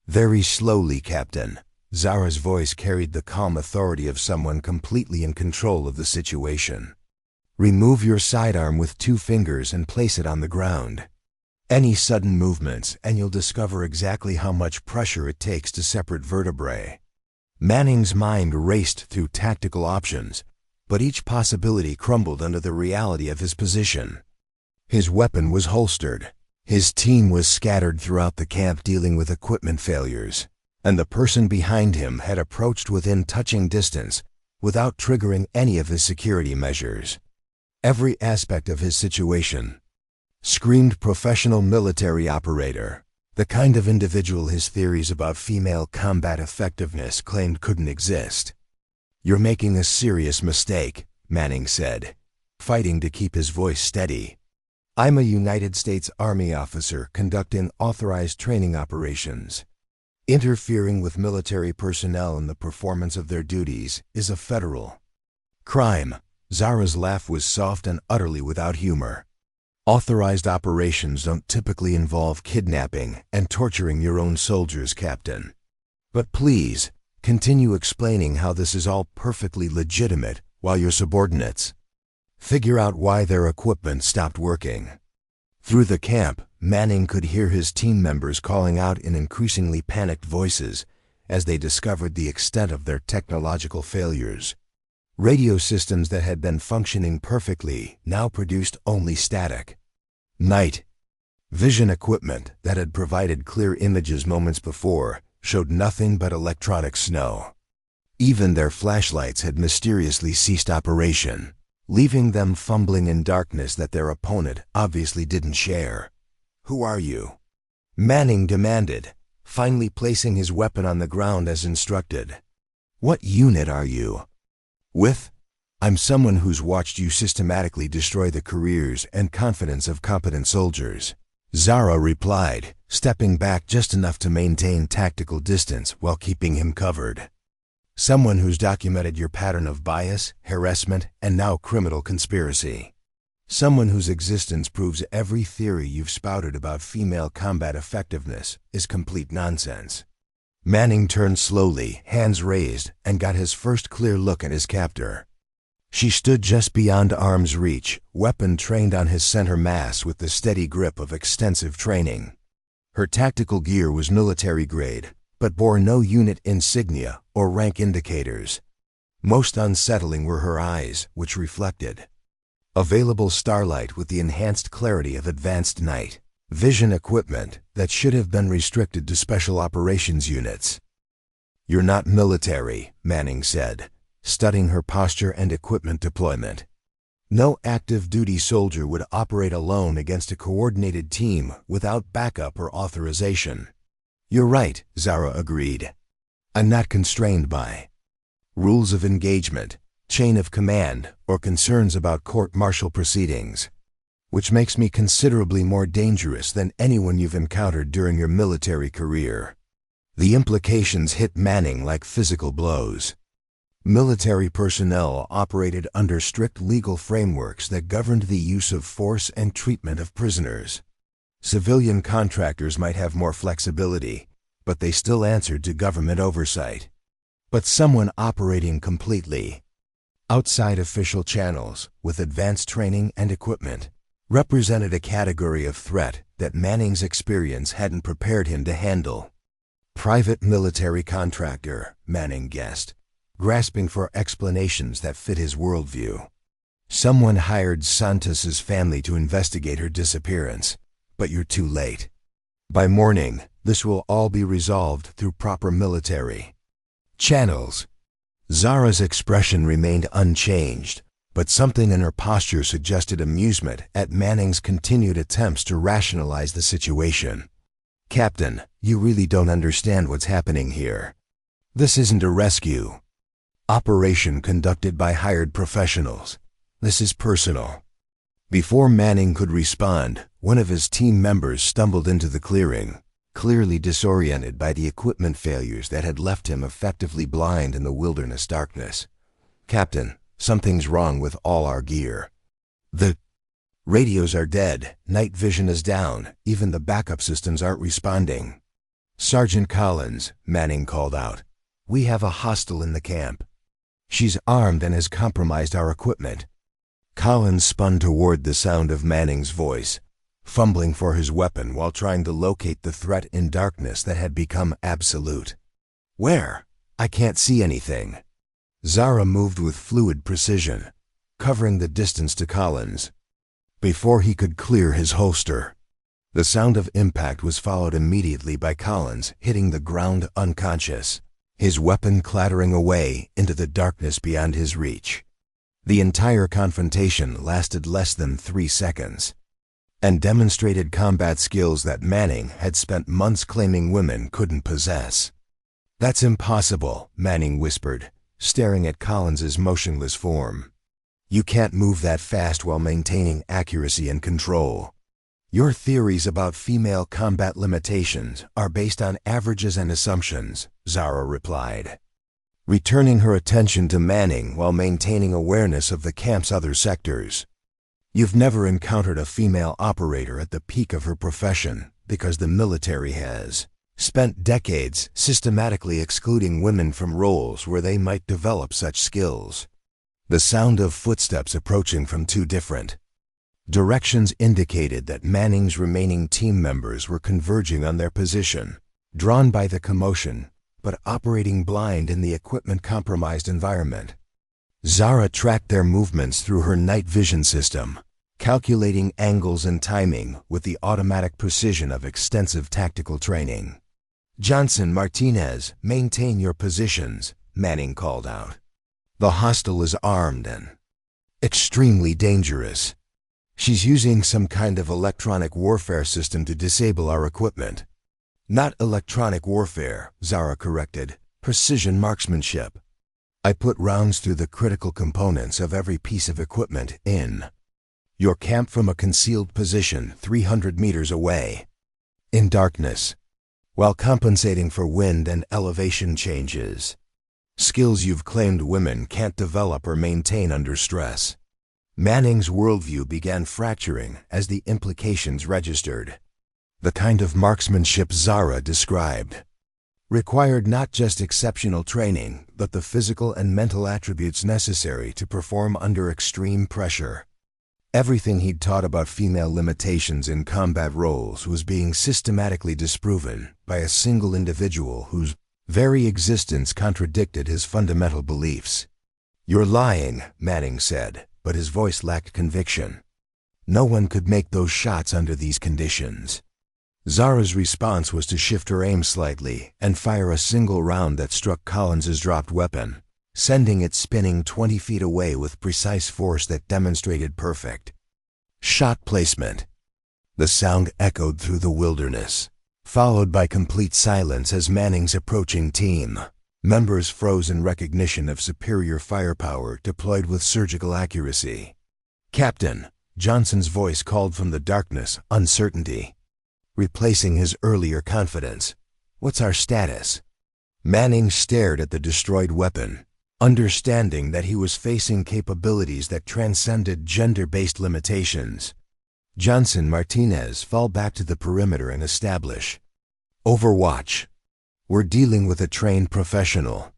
"Very slowly, Captain." Zara's voice carried the calm authority of someone completely in control of the situation. "Remove your sidearm with 2 fingers and place it on the ground. Any sudden movements and you'll discover exactly how much pressure it takes to separate vertebrae." Manning's mind raced through tactical options, but each possibility crumbled under the reality of his position. His weapon was holstered. His team was scattered throughout the camp dealing with equipment failures, and the person behind him had approached within touching distance without triggering any of his security measures. Every aspect of his situation screamed professional military operator, the kind of individual his theories about female combat effectiveness claimed couldn't exist. "You're making a serious mistake," Manning said, fighting to keep his voice steady. "I'm a United States Army officer conducting authorized training operations. Interfering with military personnel in the performance of their duties is a federal crime." Zara's laugh was soft and utterly without humor. "Authorized operations don't typically involve kidnapping and torturing your own soldiers, Captain. But please, continue explaining how this is all perfectly legitimate while your subordinates figure out why their equipment stopped working." Through the camp, Manning could hear his team members calling out in increasingly panicked voices as they discovered the extent of their technological failures. Radio systems that had been functioning perfectly now produced only static. Night vision equipment that had provided clear images moments before showed nothing but electronic snow. Even their flashlights had mysteriously ceased operation, leaving them fumbling in darkness that their opponent obviously didn't share. "Who are you?" Manning demanded, finally placing his weapon on the ground as instructed. "What unit are you with?" "I'm someone who's watched you systematically destroy the careers and confidence of competent soldiers," Zara replied, stepping back just enough to maintain tactical distance while keeping him covered. Someone who's documented your pattern of bias, harassment, and now criminal conspiracy. Someone whose existence proves every theory you've spouted about female combat effectiveness is complete nonsense. Manning turned slowly, hands raised, and got his first clear look at his captor. She stood just beyond arm's reach, weapon trained on his center mass with the steady grip of extensive training. Her tactical gear was military grade, but bore no unit insignia or rank indicators. Most unsettling were her eyes, which reflected available starlight with the enhanced clarity of advanced night vision equipment that should have been restricted to special operations units. "You're not military," Manning said, studying her posture and equipment deployment. "No active duty soldier would operate alone against a coordinated team without backup or authorization." "You're right," Zara agreed. "I'm not constrained by rules of engagement, chain of command, or concerns about court-martial proceedings, which makes me considerably more dangerous than anyone you've encountered during your military career." The implications hit Manning like physical blows. Military personnel operated under strict legal frameworks that governed the use of force and treatment of prisoners. Civilian contractors might have more flexibility, but they still answered to government oversight. But someone operating completely outside official channels, with advanced training and equipment, represented a category of threat that Manning's experience hadn't prepared him to handle. Private military contractor, Manning guessed, grasping for explanations that fit his worldview. Someone hired Santos's family to investigate her disappearance, but you're too late. By morning, this will all be resolved through proper military channels. Zara's expression remained unchanged, but something in her posture suggested amusement at Manning's continued attempts to rationalize the situation. "Captain, you really don't understand what's happening here. This isn't a rescue operation conducted by hired professionals. This is personal." Before Manning could respond, one of his team members stumbled into the clearing, clearly disoriented by the equipment failures that had left him effectively blind in the wilderness darkness. "Captain, something's wrong with all our gear. The radios are dead, night vision is down, even the backup systems aren't responding." "Sergeant Collins," Manning called out, "we have a hostile in the camp. She's armed and has compromised our equipment." Collins spun toward the sound of Manning's voice, fumbling for his weapon while trying to locate the threat in darkness that had become absolute. "Where? I can't see anything." Zara moved with fluid precision, covering the distance to Collins. Before he could clear his holster, the sound of impact was followed immediately by Collins hitting the ground unconscious, his weapon clattering away into the darkness beyond his reach. The entire confrontation lasted less than 3 seconds, and demonstrated combat skills that Manning had spent months claiming women couldn't possess. "That's impossible," Manning whispered, staring at Collins's motionless form. "You can't move that fast while maintaining accuracy and control. Your theories about female combat limitations are based on averages and assumptions," Zara replied, returning her attention to Manning while maintaining awareness of the camp's other sectors. "You've never encountered a female operator at the peak of her profession because the military has spent decades systematically excluding women from roles where they might develop such skills." The sound of footsteps approaching from 2 different directions indicated that Manning's remaining team members were converging on their position, drawn by the commotion, but operating blind in the equipment-compromised environment. Zara tracked their movements through her night vision system, calculating angles and timing with the automatic precision of extensive tactical training. "Johnson, Martinez, maintain your positions," Manning called out. "The hostile is armed and extremely dangerous. She's using some kind of electronic warfare system to disable our equipment." "Not electronic warfare," Zara corrected. "Precision marksmanship. I put rounds through the critical components of every piece of equipment in your camp from a concealed position 300 meters away, in darkness, while compensating for wind and elevation changes." Skills you've claimed women can't develop or maintain under stress. Manning's worldview began fracturing as the implications registered. The kind of marksmanship Zara described required not just exceptional training, but the physical and mental attributes necessary to perform under extreme pressure. Everything he'd taught about female limitations in combat roles was being systematically disproven by a single individual whose very existence contradicted his fundamental beliefs. "You're lying," Manning said, but his voice lacked conviction. "No one could make those shots under these conditions." Zara's response was to shift her aim slightly and fire a single round that struck Collins's dropped weapon, sending it spinning 20 feet away with precise force that demonstrated perfect shot placement. The sound echoed through the wilderness, followed by complete silence as Manning's approaching team members froze in recognition of superior firepower deployed with surgical accuracy. "Captain," Johnson's voice called from the darkness, uncertainty replacing his earlier confidence. "What's our status?" Manning stared at the destroyed weapon, understanding that he was facing capabilities that transcended gender-based limitations. "Johnson, Martinez, fall back to the perimeter and establish overwatch. We're dealing with a trained professional."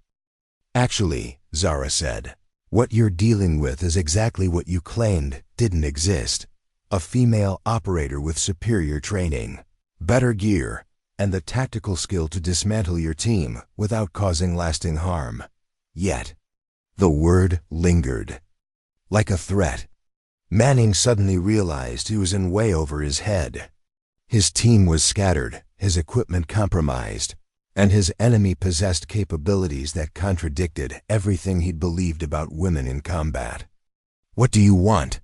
"Actually," Zara said, "what you're dealing with is exactly what you claimed didn't exist. A female operator with superior training, better gear, and the tactical skill to dismantle your team without causing lasting harm." Yet, the word lingered. Like a threat. Manning suddenly realized he was in way over his head. His team was scattered, his equipment compromised, and his enemy possessed capabilities that contradicted everything he'd believed about women in combat. "What do you want?"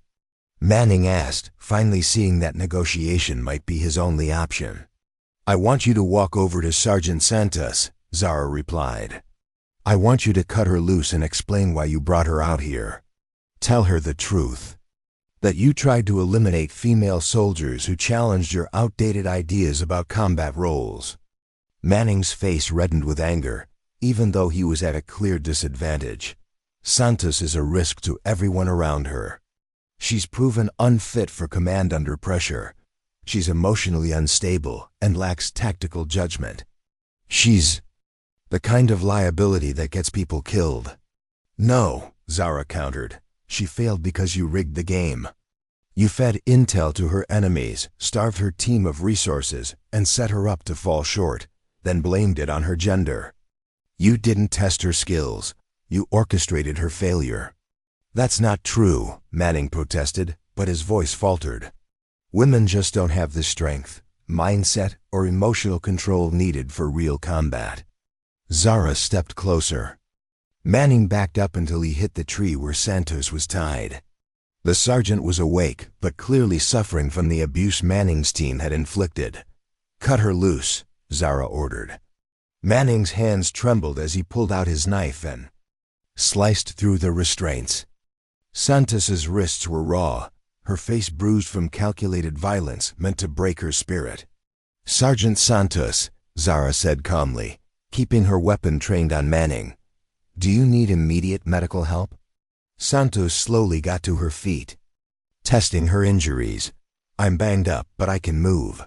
Manning asked, finally seeing that negotiation might be his only option. "I want you to walk over to Sergeant Santos," Zara replied. "I want you to cut her loose and explain why you brought her out here. Tell her the truth. That you tried to eliminate female soldiers who challenged your outdated ideas about combat roles." Manning's face reddened with anger, even though he was at a clear disadvantage. "Santos is a risk to everyone around her. She's proven unfit for command under pressure. She's emotionally unstable and lacks tactical judgment. She's the kind of liability that gets people killed." "No," Zara countered. "She failed because you rigged the game. You fed intel to her enemies, starved her team of resources, and set her up to fall short, then blamed it on her gender. You didn't test her skills. You orchestrated her failure." "That's not true," Manning protested, but his voice faltered. "Women just don't have the strength, mindset, or emotional control needed for real combat." Zara stepped closer. Manning backed up until he hit the tree where Santos was tied. The sergeant was awake, but clearly suffering from the abuse Manning's team had inflicted. "Cut her loose," Zara ordered. Manning's hands trembled as he pulled out his knife and sliced through the restraints. Santos's wrists were raw, her face bruised from calculated violence meant to break her spirit. "Sergeant Santos," Zara said calmly, keeping her weapon trained on Manning. "Do you need immediate medical help?" Santos slowly got to her feet. "Testing her injuries. I'm banged up, but I can move."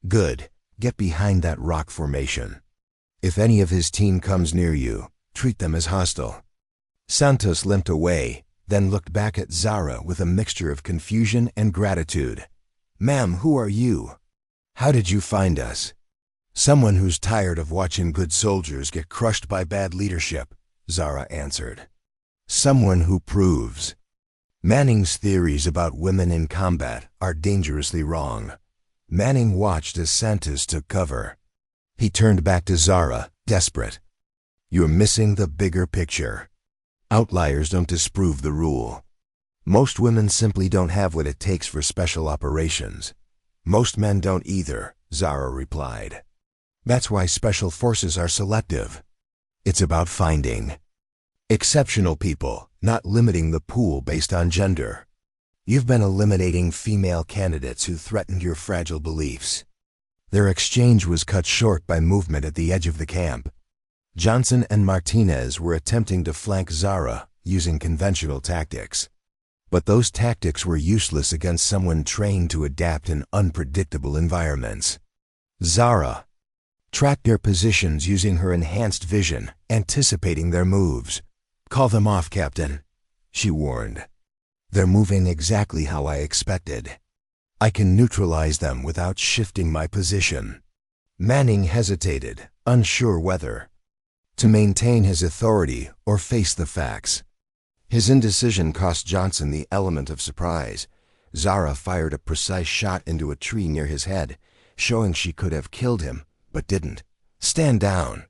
"Good. Get behind that rock formation. If any of his team comes near you, treat them as hostile." Santos limped away, then looked back at Zara with a mixture of confusion and gratitude. "Ma'am, who are you? How did you find us?" "Someone who's tired of watching good soldiers get crushed by bad leadership," Zara answered. "Someone who proves Manning's theories about women in combat are dangerously wrong." Manning watched as Santos took cover. He turned back to Zara, desperate. "You're missing the bigger picture. Outliers don't disprove the rule. Most women simply don't have what it takes for special operations. Most men don't either," Zara replied. "That's why special forces are selective. It's about finding exceptional people, not limiting the pool based on gender. You've been eliminating female candidates who threatened your fragile beliefs. Their exchange was cut short by movement at the edge of the camp. Johnson and Martinez were attempting to flank Zara using conventional tactics. But those tactics were useless against someone trained to adapt in unpredictable environments. Zara tracked their positions using her enhanced vision, anticipating their moves. "Call them off, Captain," she warned. "They're moving exactly how I expected. I can neutralize them without shifting my position." Manning hesitated, unsure whether to maintain his authority or face the facts. His indecision cost Johnson the element of surprise. Zara fired a precise shot into a tree near his head, showing she could have killed him, but didn't. "Stand down,"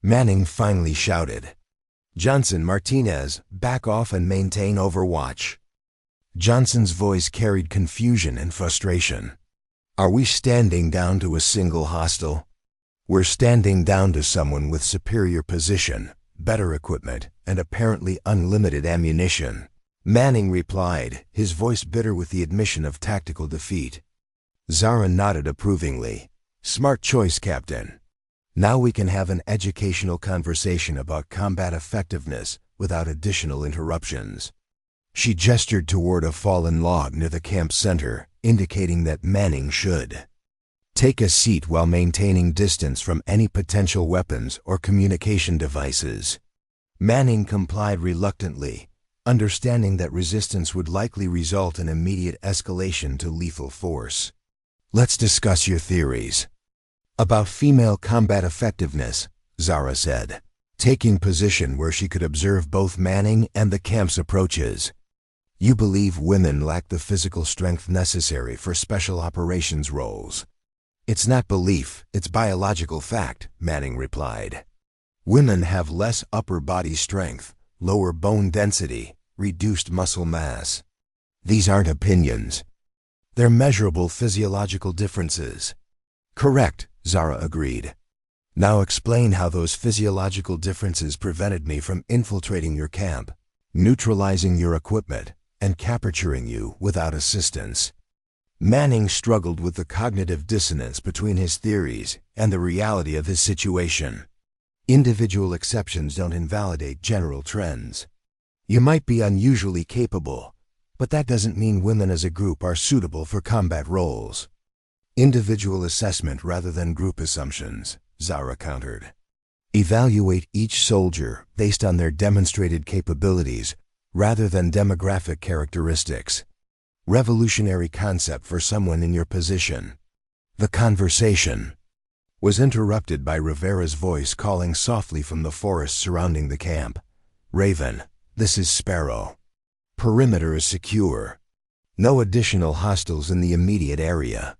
Manning finally shouted. "Johnson, Martinez, back off and maintain overwatch." Johnson's voice carried confusion and frustration. "Are we standing down to a single hostile?" "We're standing down to someone with superior position, better equipment, and apparently unlimited ammunition," Manning replied, his voice bitter with the admission of tactical defeat. Zara nodded approvingly. "Smart choice, Captain. Now we can have an educational conversation about combat effectiveness without additional interruptions." She gestured toward a fallen log near the camp center, indicating that Manning should take a seat while maintaining distance from any potential weapons or communication devices. Manning complied reluctantly, understanding that resistance would likely result in immediate escalation to lethal force. "Let's discuss your theories about female combat effectiveness," Zara said, taking position where she could observe both Manning and the camp's approaches. "You believe women lack the physical strength necessary for special operations roles." "It's not belief, it's biological fact," Manning replied. "Women have less upper body strength, lower bone density, reduced muscle mass. These aren't opinions. They're measurable physiological differences." "Correct," Zara agreed. "Now explain how those physiological differences prevented me from infiltrating your camp, neutralizing your equipment, and capturing you without assistance." Manning struggled with the cognitive dissonance between his theories and the reality of his situation. Individual exceptions don't invalidate general trends. You might be unusually capable, but that doesn't mean women as a group are suitable for combat roles. "Individual assessment rather than group assumptions," Zara countered. "Evaluate each soldier based on their demonstrated capabilities rather than demographic characteristics. Revolutionary concept for someone in your position." The conversation was interrupted by Rivera's voice calling softly from the forest surrounding the camp. "Raven, this is Sparrow. Perimeter is secure. No additional hostiles in the immediate area."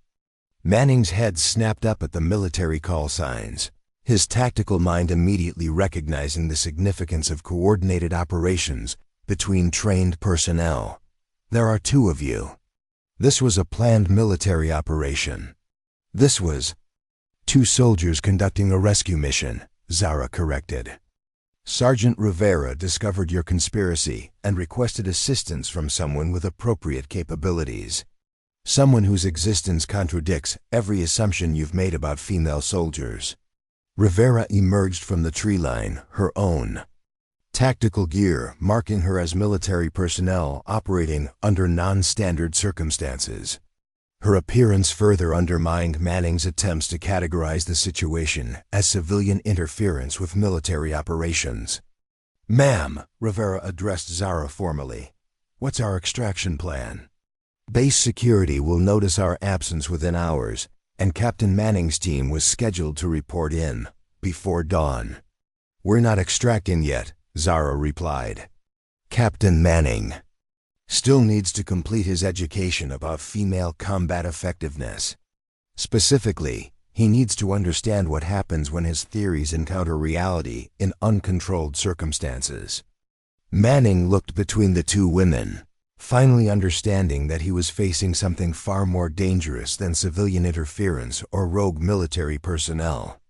Manning's head snapped up at the military call signs, his tactical mind immediately recognizing the significance of coordinated operations between trained personnel. "There are two of you." This was a planned military operation. "This was two soldiers conducting a rescue mission," Zara corrected. "Sergeant Rivera discovered your conspiracy and requested assistance from someone with appropriate capabilities. Someone whose existence contradicts every assumption you've made about female soldiers." Rivera emerged from the tree line, her own tactical gear marking her as military personnel operating under non-standard circumstances. Her appearance further undermined Manning's attempts to categorize the situation as civilian interference with military operations. "Ma'am," Rivera addressed Zara formally, "what's our extraction plan?" "Base security will notice our absence within hours, and Captain Manning's team was scheduled to report in before dawn." "We're not extracting yet," Zara replied. "Captain Manning still needs to complete his education about female combat effectiveness. Specifically, he needs to understand what happens when his theories encounter reality in uncontrolled circumstances." Manning looked between the two women, finally understanding that he was facing something far more dangerous than civilian interference or rogue military personnel.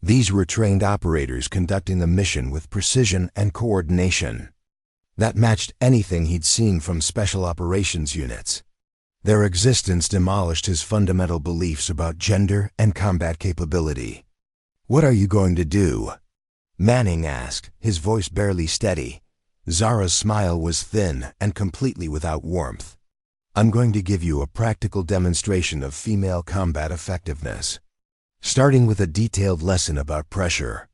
These were trained operators conducting the mission with precision and coordination that matched anything he'd seen from special operations units. Their existence demolished his fundamental beliefs about gender and combat capability. "What are you going to do?" Manning asked, his voice barely steady. Zara's smile was thin and completely without warmth. I'm going to give you a practical demonstration of female combat effectiveness, starting with a detailed lesson about pressure,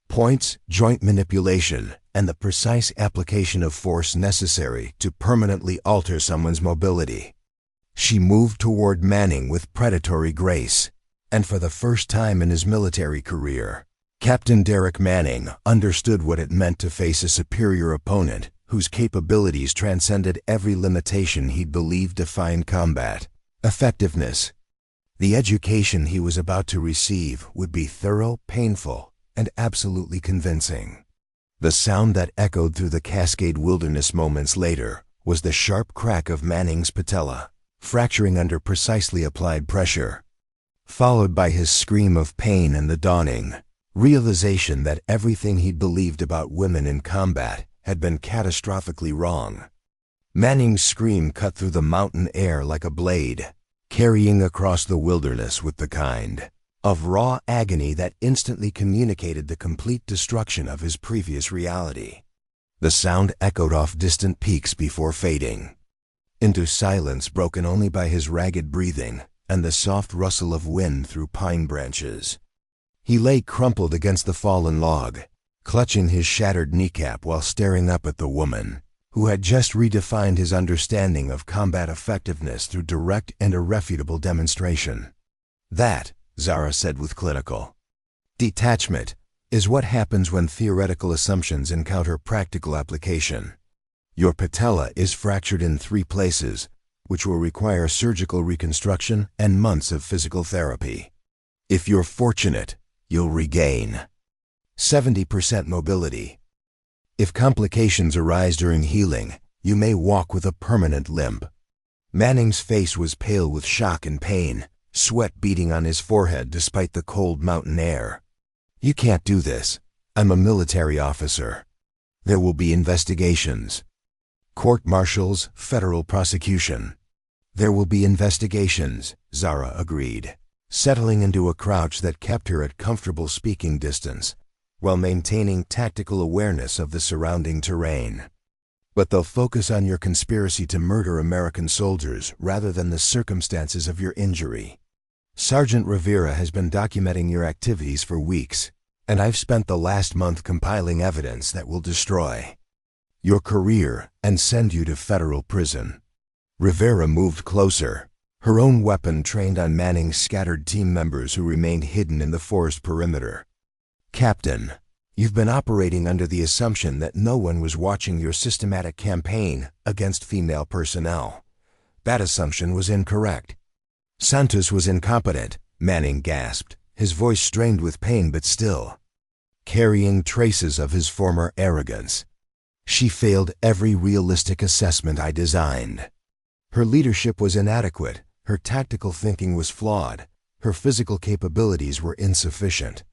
points, joint manipulation, and the precise application of force necessary to permanently alter someone's mobility. She moved toward Manning with predatory grace, and for the first time in his military career, Captain Derek Manning understood what it meant to face a superior opponent whose capabilities transcended every limitation he'd believed defined combat effectiveness. The education he was about to receive would be thorough, painful, and absolutely convincing. The sound that echoed through the Cascade Wilderness moments later was the sharp crack of Manning's patella, fracturing under precisely applied pressure, followed by his scream of pain and the dawning realization that everything he'd believed about women in combat had been catastrophically wrong. Manning's scream cut through the mountain air like a blade, carrying across the wilderness with the kind of raw agony that instantly communicated the complete destruction of his previous reality. The sound echoed off distant peaks before fading into silence broken only by his ragged breathing and the soft rustle of wind through pine branches. He lay crumpled against the fallen log, clutching his shattered kneecap while staring up at the woman who had just redefined his understanding of combat effectiveness through direct and irrefutable demonstration. That, Zara said with clinical detachment, is what happens when theoretical assumptions encounter practical application. Your patella is fractured in 3 places, which will require surgical reconstruction and months of physical therapy. If you're fortunate, you'll regain 70% mobility. If complications arise during healing, you may walk with a permanent limp. Manning's face was pale with shock and pain, sweat beading on his forehead despite the cold mountain air. You can't do this. I'm a military officer. There will be investigations. Court-martials, federal prosecution. There will be investigations, Zara agreed, settling into a crouch that kept her at comfortable speaking distance, while maintaining tactical awareness of the surrounding terrain. But they'll focus on your conspiracy to murder American soldiers rather than the circumstances of your injury. Sergeant Rivera has been documenting your activities for weeks, and I've spent the last month compiling evidence that will destroy your career and send you to federal prison. Rivera moved closer, her own weapon trained on Manning's scattered team members who remained hidden in the forest perimeter. Captain, you've been operating under the assumption that no one was watching your systematic campaign against female personnel. That assumption was incorrect. Santos was incompetent, Manning gasped, his voice strained with pain but still carrying traces of his former arrogance. She failed every realistic assessment I designed. Her leadership was inadequate, her tactical thinking was flawed, her physical capabilities were insufficient.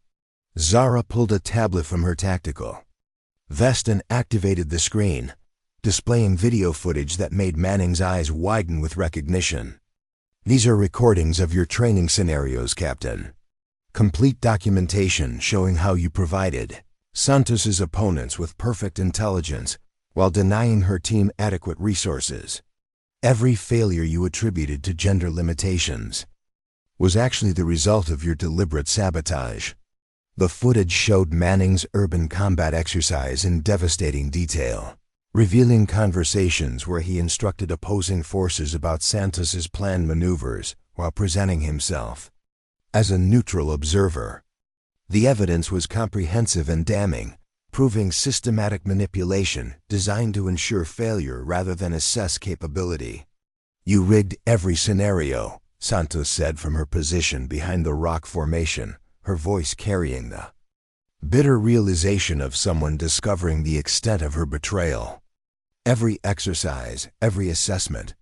Zara pulled a tablet from her tactical vest and activated the screen, displaying video footage that made Manning's eyes widen with recognition. These are recordings of your training scenarios, Captain. Complete documentation showing how you provided Santos's opponents with perfect intelligence while denying her team adequate resources. Every failure you attributed to gender limitations was actually the result of your deliberate sabotage. The footage showed Manning's urban combat exercise in devastating detail, revealing conversations where he instructed opposing forces about Santos's planned maneuvers while presenting himself as a neutral observer. The evidence was comprehensive and damning, proving systematic manipulation designed to ensure failure rather than assess capability. You rigged every scenario, Santos said from her position behind the rock formation, her voice carrying the bitter realization of someone discovering the extent of her betrayal. Every exercise, every assessment,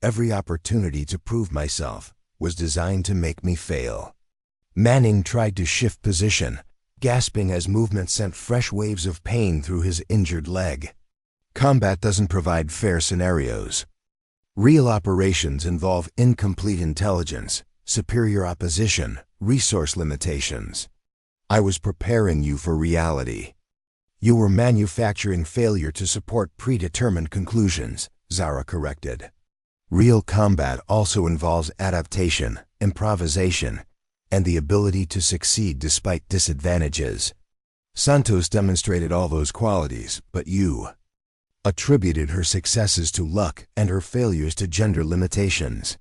every opportunity to prove myself was designed to make me fail. Manning tried to shift position, gasping as movement sent fresh waves of pain through his injured leg. Combat doesn't provide fair scenarios. Real operations involve incomplete intelligence, superior opposition, resource limitations. I was preparing you for reality. You were manufacturing failure to support predetermined conclusions, Zara corrected. Real combat also involves adaptation, improvisation, and the ability to succeed despite disadvantages. Santos demonstrated all those qualities, but you attributed her successes to luck and her failures to gender limitations.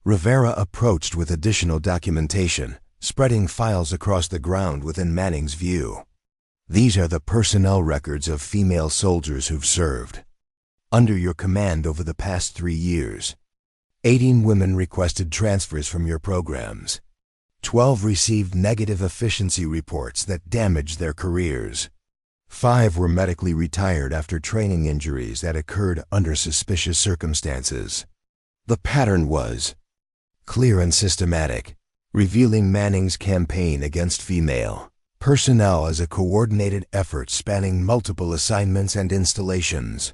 Rivera approached with additional documentation, spreading files across the ground within Manning's view. These are the personnel records of female soldiers who've served under your command over the past 3 years. 18 women requested transfers from your programs. 12 received negative efficiency reports that damaged their careers. 5 were medically retired after training injuries that occurred under suspicious circumstances. The pattern was clear and systematic, revealing Manning's campaign against female personnel as a coordinated effort spanning multiple assignments and installations.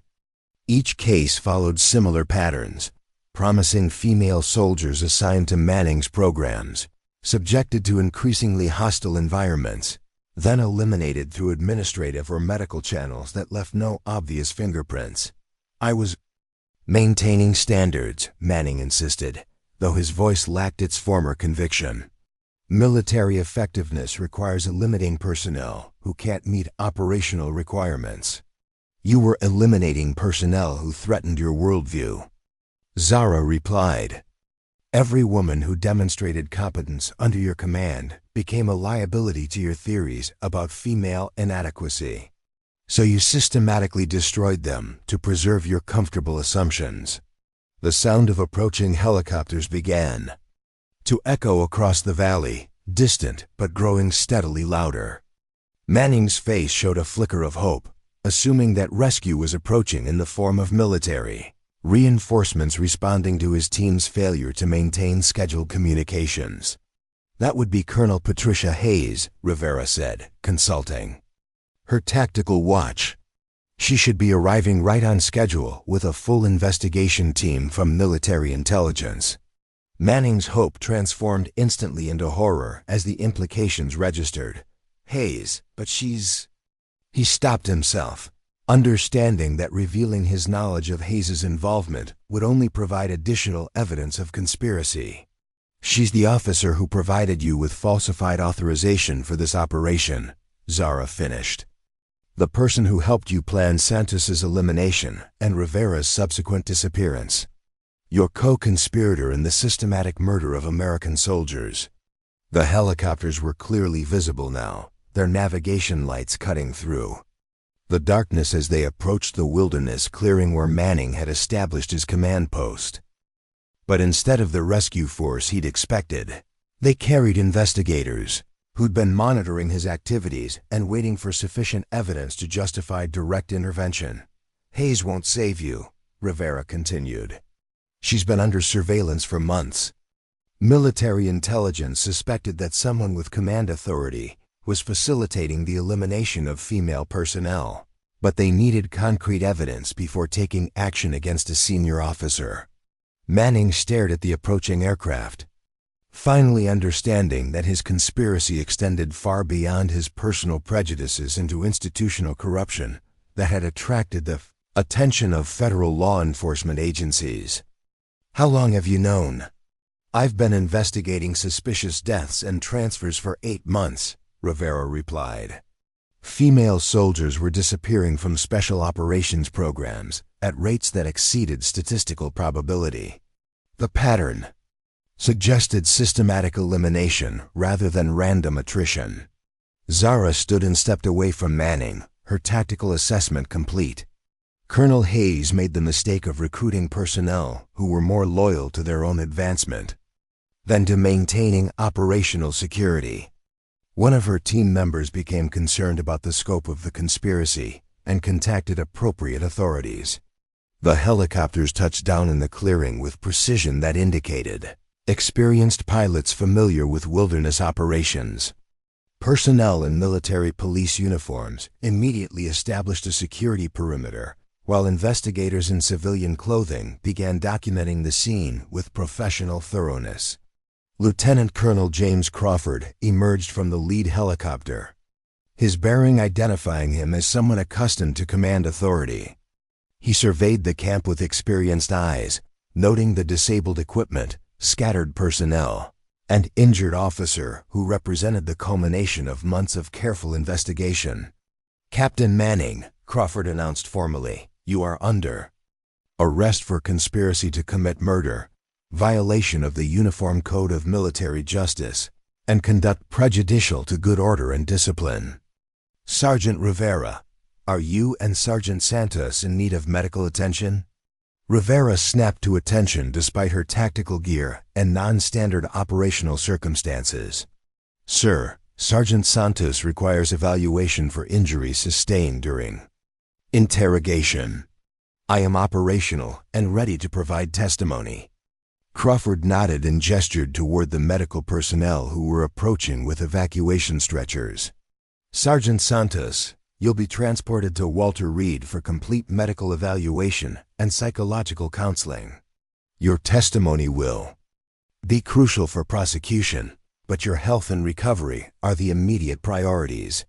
Each case followed similar patterns, promising female soldiers assigned to Manning's programs, subjected to increasingly hostile environments, then eliminated through administrative or medical channels that left no obvious fingerprints. I was maintaining standards, Manning insisted, though his voice lacked its former conviction. Military effectiveness requires eliminating personnel who can't meet operational requirements. You were eliminating personnel who threatened your worldview. Zara replied. Every woman who demonstrated competence under your command became a liability to your theories about female inadequacy. So you systematically destroyed them to preserve your comfortable assumptions. The sound of approaching helicopters began to echo across the valley, distant but growing steadily louder. Manning's face showed a flicker of hope, assuming that rescue was approaching in the form of military reinforcements responding to his team's failure to maintain scheduled communications. That would be Colonel Patricia Hayes, Rivera said, consulting her tactical watch. She should be arriving right on schedule with a full investigation team from military intelligence. Manning's hope transformed instantly into horror as the implications registered. Hayes, but she's... He stopped himself, understanding that revealing his knowledge of Hayes's involvement would only provide additional evidence of conspiracy. She's the officer who provided you with falsified authorization for this operation, Zara finished. The person who helped you plan Santos's elimination and Rivera's subsequent disappearance. Your co-conspirator in the systematic murder of American soldiers. The helicopters were clearly visible now, their navigation lights cutting through the darkness as they approached the wilderness clearing where Manning had established his command post. But instead of the rescue force he'd expected, they carried investigators who'd been monitoring his activities and waiting for sufficient evidence to justify direct intervention. Hayes won't save you, Rivera continued. She's been under surveillance for months. Military intelligence suspected that someone with command authority was facilitating the elimination of female personnel, but they needed concrete evidence before taking action against a senior officer. Manning stared at the approaching aircraft, finally understanding that his conspiracy extended far beyond his personal prejudices into institutional corruption that had attracted the attention of federal law enforcement agencies. How long have you known? I've been investigating suspicious deaths and transfers for 8 months, Rivera replied. Female soldiers were disappearing from special operations programs at rates that exceeded statistical probability. The pattern suggested systematic elimination rather than random attrition. Zara stood and stepped away from Manning, her tactical assessment complete. Colonel Hayes made the mistake of recruiting personnel who were more loyal to their own advancement than to maintaining operational security. One of her team members became concerned about the scope of the conspiracy and contacted appropriate authorities. The helicopters touched down in the clearing with precision that indicated experienced pilots familiar with wilderness operations. Personnel in military police uniforms immediately established a security perimeter, while investigators in civilian clothing began documenting the scene with professional thoroughness. Lieutenant Colonel James Crawford emerged from the lead helicopter, his bearing identifying him as someone accustomed to command authority. He surveyed the camp with experienced eyes, noting the disabled equipment, scattered personnel, and injured officer who represented the culmination of months of careful investigation. "Captain Manning," Crawford announced formally, "you are under arrest for conspiracy to commit murder, violation of the Uniform Code of Military Justice, and conduct prejudicial to good order and discipline. Sergeant Rivera, are you and Sergeant Santos in need of medical attention?" Rivera snapped to attention despite her tactical gear and non-standard operational circumstances. "Sir, Sergeant Santos requires evaluation for injuries sustained during interrogation. I am operational and ready to provide testimony." Crawford nodded and gestured toward the medical personnel who were approaching with evacuation stretchers. "Sergeant Santos, you'll be transported to Walter Reed for complete medical evaluation and psychological counseling. Your testimony will be crucial for prosecution, but your health and recovery are the immediate priorities."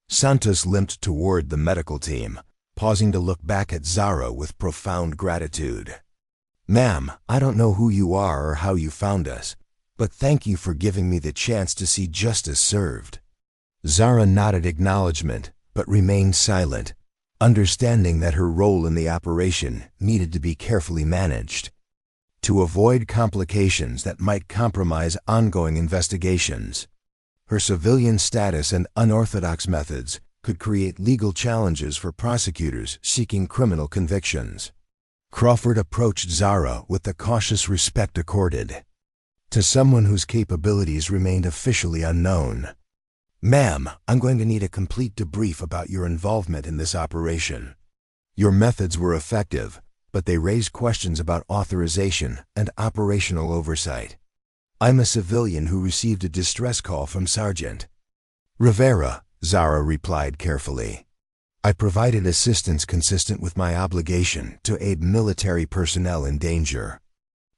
Santos limped toward the medical team, pausing to look back at Zara with profound gratitude. "Ma'am, I don't know who you are or how you found us, but thank you for giving me the chance to see justice served." Zara nodded acknowledgement, but remained silent, understanding that her role in the operation needed to be carefully managed to avoid complications that might compromise ongoing investigations. Her civilian status and unorthodox methods could create legal challenges for prosecutors seeking criminal convictions. Crawford approached Zara with the cautious respect accorded to someone whose capabilities remained officially unknown. "Ma'am, I'm going to need a complete debrief about your involvement in this operation. Your methods were effective, but they raise questions about authorization and operational oversight. I'm a civilian who received a distress call from Sergeant Rivera," Zara replied carefully. "I provided assistance consistent with my obligation to aid military personnel in danger.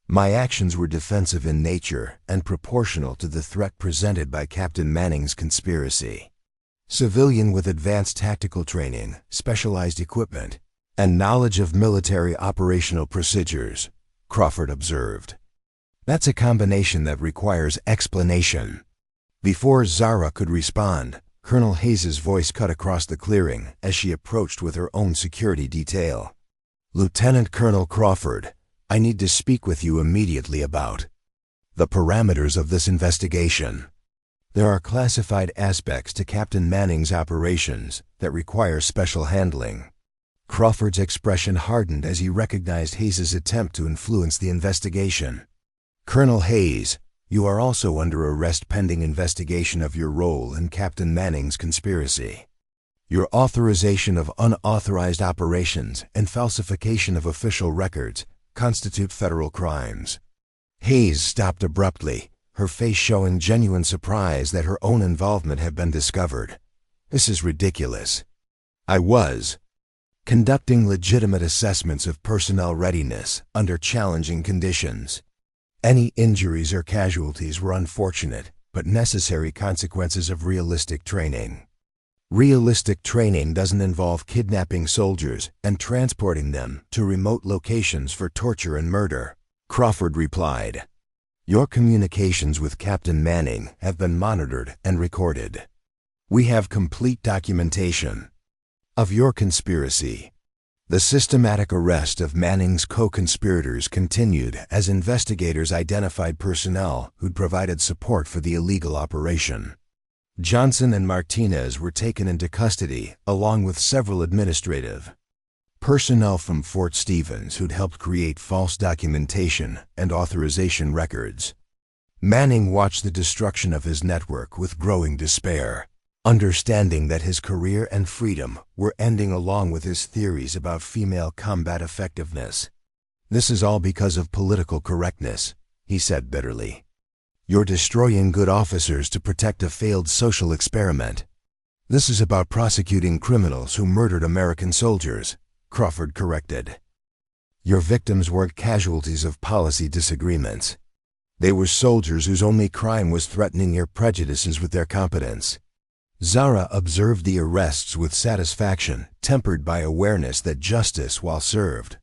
My actions were defensive in nature and proportional to the threat presented by Captain Manning's conspiracy. Civilian with advanced tactical training, specialized equipment, and knowledge of military operational procedures," Crawford observed. "That's a combination that requires explanation." Before Zara could respond, Colonel Hayes's voice cut across the clearing as she approached with her own security detail. "Lieutenant Colonel Crawford, I need to speak with you immediately about the parameters of this investigation. There are classified aspects to Captain Manning's operations that require special handling." Crawford's expression hardened as he recognized Hayes's attempt to influence the investigation. "Colonel Hayes, you are also under arrest pending investigation of your role in Captain Manning's conspiracy. Your authorization of unauthorized operations and falsification of official records constitute federal crimes." Hayes stopped abruptly, her face showing genuine surprise that her own involvement had been discovered. "This is ridiculous. I was conducting legitimate assessments of personnel readiness under challenging conditions. Any injuries or casualties were unfortunate, but necessary consequences of realistic training. Realistic training doesn't involve kidnapping soldiers and transporting them to remote locations for torture and murder," Crawford replied. "Your communications with Captain Manning have been monitored and recorded. We have complete documentation of your conspiracy." The systematic arrest of Manning's co-conspirators continued as investigators identified personnel who'd provided support for the illegal operation. Johnson and Martinez were taken into custody, along with several administrative personnel from Fort Stevens who'd helped create false documentation and authorization records. Manning watched the destruction of his network with growing despair, understanding that his career and freedom were ending along with his theories about female combat effectiveness. "This is all because of political correctness," he said bitterly. "You're destroying good officers to protect a failed social experiment. This is about prosecuting criminals who murdered American soldiers," Crawford corrected. "Your victims weren't casualties of policy disagreements. They were soldiers whose only crime was threatening your prejudices with their competence. Zara observed the arrests with satisfaction, tempered by awareness that justice, while served,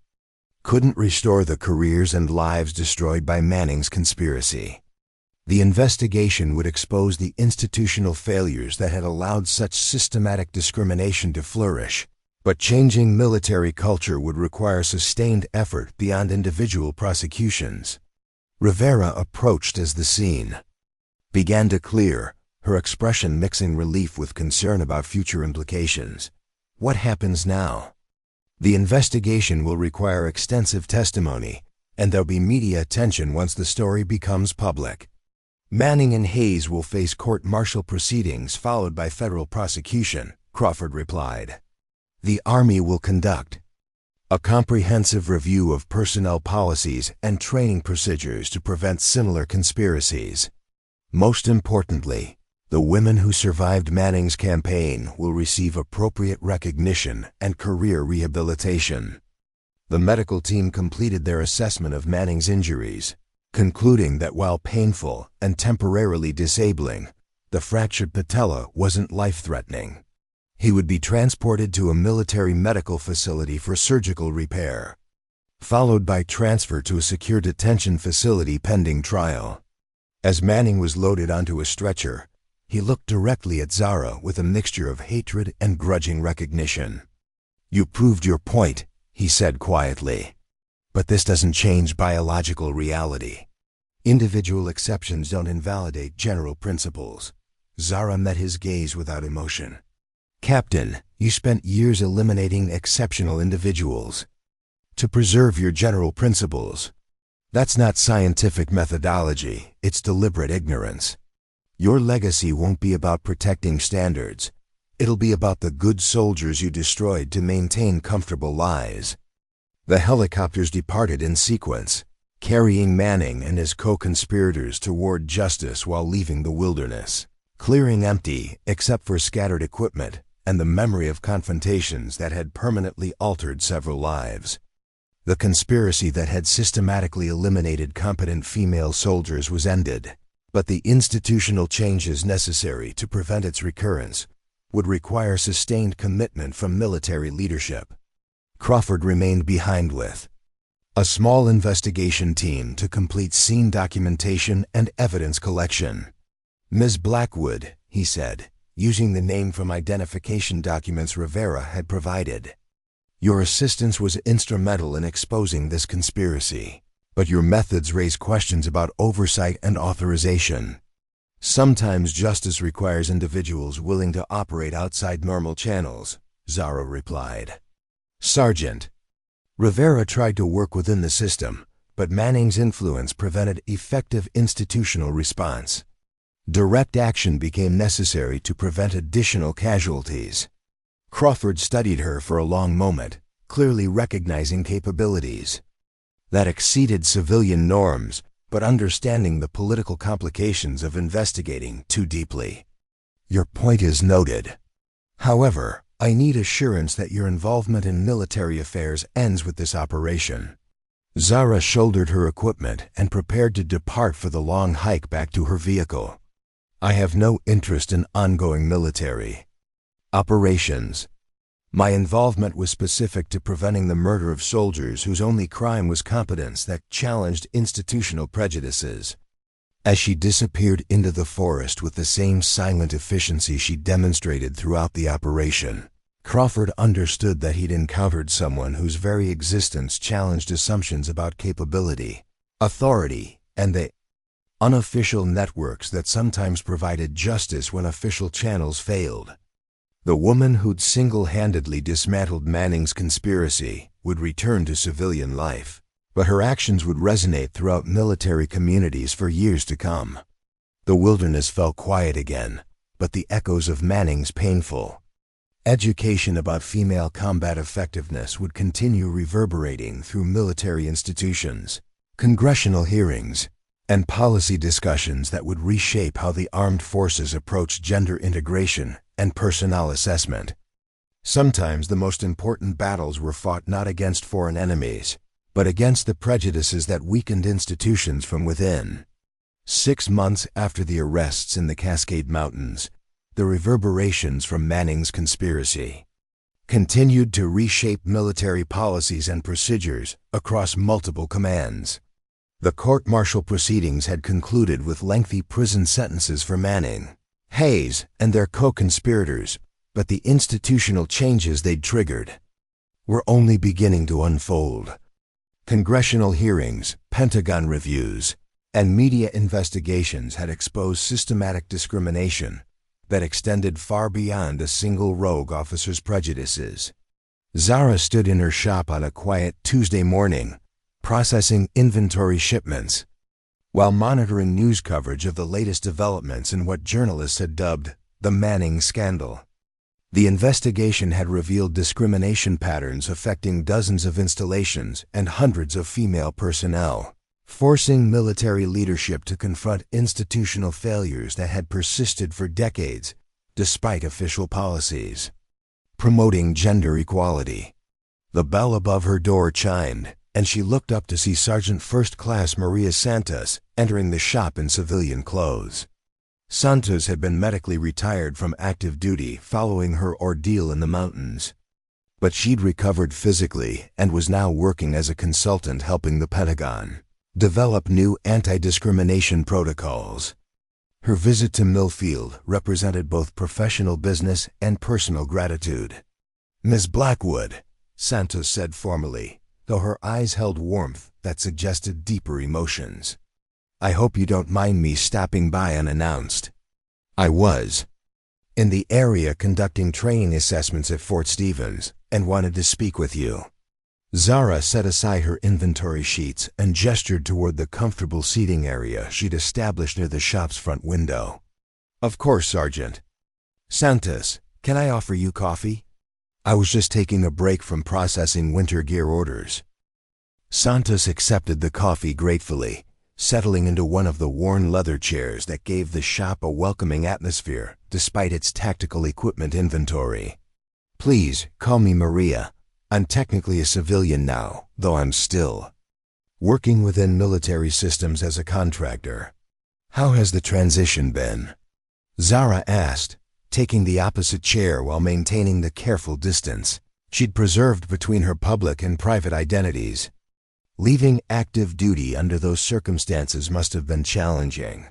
couldn't restore the careers and lives destroyed by Manning's conspiracy. The investigation would expose the institutional failures that had allowed such systematic discrimination to flourish, but changing military culture would require sustained effort beyond individual prosecutions. Rivera approached as the scene began to clear, her expression mixing relief with concern about future implications. What happens now? The investigation will require extensive testimony, and there'll be media attention once the story becomes public. Manning and Hayes will face court-martial proceedings followed by federal prosecution, Crawford replied. The Army will conduct a comprehensive review of personnel policies and training procedures to prevent similar conspiracies. Most importantly, the women who survived Manning's campaign will receive appropriate recognition and career rehabilitation. The medical team completed their assessment of Manning's injuries, concluding that while painful and temporarily disabling, the fractured patella wasn't life-threatening. He would be transported to a military medical facility for surgical repair, followed by transfer to a secure detention facility pending trial. As Manning was loaded onto a stretcher, he looked directly at Zara with a mixture of hatred and grudging recognition. You proved your point, he said quietly. But this doesn't change biological reality. Individual exceptions don't invalidate general principles. Zara met his gaze without emotion. Captain, you spent years eliminating exceptional individuals to preserve your general principles. That's not scientific methodology, it's deliberate ignorance. Your legacy won't be about protecting standards. It'll be about the good soldiers you destroyed to maintain comfortable lives. The helicopters departed in sequence, carrying Manning and his co-conspirators toward justice while leaving the wilderness, clearing empty except for scattered equipment and the memory of confrontations that had permanently altered several lives. The conspiracy that had systematically eliminated competent female soldiers was ended, but the institutional changes necessary to prevent its recurrence would require sustained commitment from military leadership. Crawford remained behind with a small investigation team to complete scene documentation and evidence collection. Ms. Blackwood, he said, using the name from identification documents Rivera had provided. Your assistance was instrumental in exposing this conspiracy, but your methods raise questions about oversight and authorization. Sometimes justice requires individuals willing to operate outside normal channels, Zara replied. Sergeant. Rivera tried to work within the system, but Manning's influence prevented effective institutional response. Direct action became necessary to prevent additional casualties. Crawford studied her for a long moment, clearly recognizing capabilities that exceeded civilian norms, but understanding the political complications of investigating too deeply. Your point is noted. However, I need assurance that your involvement in military affairs ends with this operation. Zara shouldered her equipment and prepared to depart for the long hike back to her vehicle. I have no interest in ongoing military operations. My involvement was specific to preventing the murder of soldiers whose only crime was competence that challenged institutional prejudices. As she disappeared into the forest with the same silent efficiency she demonstrated throughout the operation, Crawford understood that he'd encountered someone whose very existence challenged assumptions about capability, authority, and the unofficial networks that sometimes provided justice when official channels failed. The woman who'd single-handedly dismantled Manning's conspiracy would return to civilian life, but her actions would resonate throughout military communities for years to come. The wilderness fell quiet again, but the echoes of Manning's painful education about female combat effectiveness would continue reverberating through military institutions, congressional hearings, and policy discussions that would reshape how the armed forces approach gender integration and personnel assessment. Sometimes the most important battles were fought not against foreign enemies, but against the prejudices that weakened institutions from within. 6 months after the arrests in the Cascade Mountains, the reverberations from Manning's conspiracy continued to reshape military policies and procedures across multiple commands. The court-martial proceedings had concluded with lengthy prison sentences for Manning, Hayes, and their co-conspirators, but the institutional changes they'd triggered were only beginning to unfold. Congressional hearings, Pentagon reviews, and media investigations had exposed systematic discrimination that extended far beyond a single rogue officer's prejudices. Zara stood in her shop on a quiet Tuesday morning, processing inventory shipments, while monitoring news coverage of the latest developments in what journalists had dubbed the Manning scandal. The investigation had revealed discrimination patterns affecting dozens of installations and hundreds of female personnel, forcing military leadership to confront institutional failures that had persisted for decades, despite official policies. Promoting gender equality. The bell above her door chimed, and she looked up to see Sergeant First Class Maria Santos entering the shop in civilian clothes. Santos had been medically retired from active duty following her ordeal in the mountains, but she'd recovered physically and was now working as a consultant helping the Pentagon develop new anti-discrimination protocols. Her visit to Millfield represented both professional business and personal gratitude. "Ms. Blackwood," Santos said formally, though her eyes held warmth that suggested deeper emotions. "I hope you don't mind me stopping by unannounced. I was in the area conducting training assessments at Fort Stevens and wanted to speak with you." Zara set aside her inventory sheets and gestured toward the comfortable seating area she'd established near the shop's front window. "Of course, Sergeant." "Santos, can I offer you coffee? I was just taking a break from processing winter gear orders." Santos accepted the coffee gratefully, settling into one of the worn leather chairs that gave the shop a welcoming atmosphere despite its tactical equipment inventory. "Please, call me Maria. I'm technically a civilian now, though I'm still working within military systems as a contractor." "How has the transition been?" Zara asked, taking the opposite chair while maintaining the careful distance she'd preserved between her public and private identities. Leaving active duty under those circumstances must have been challenging.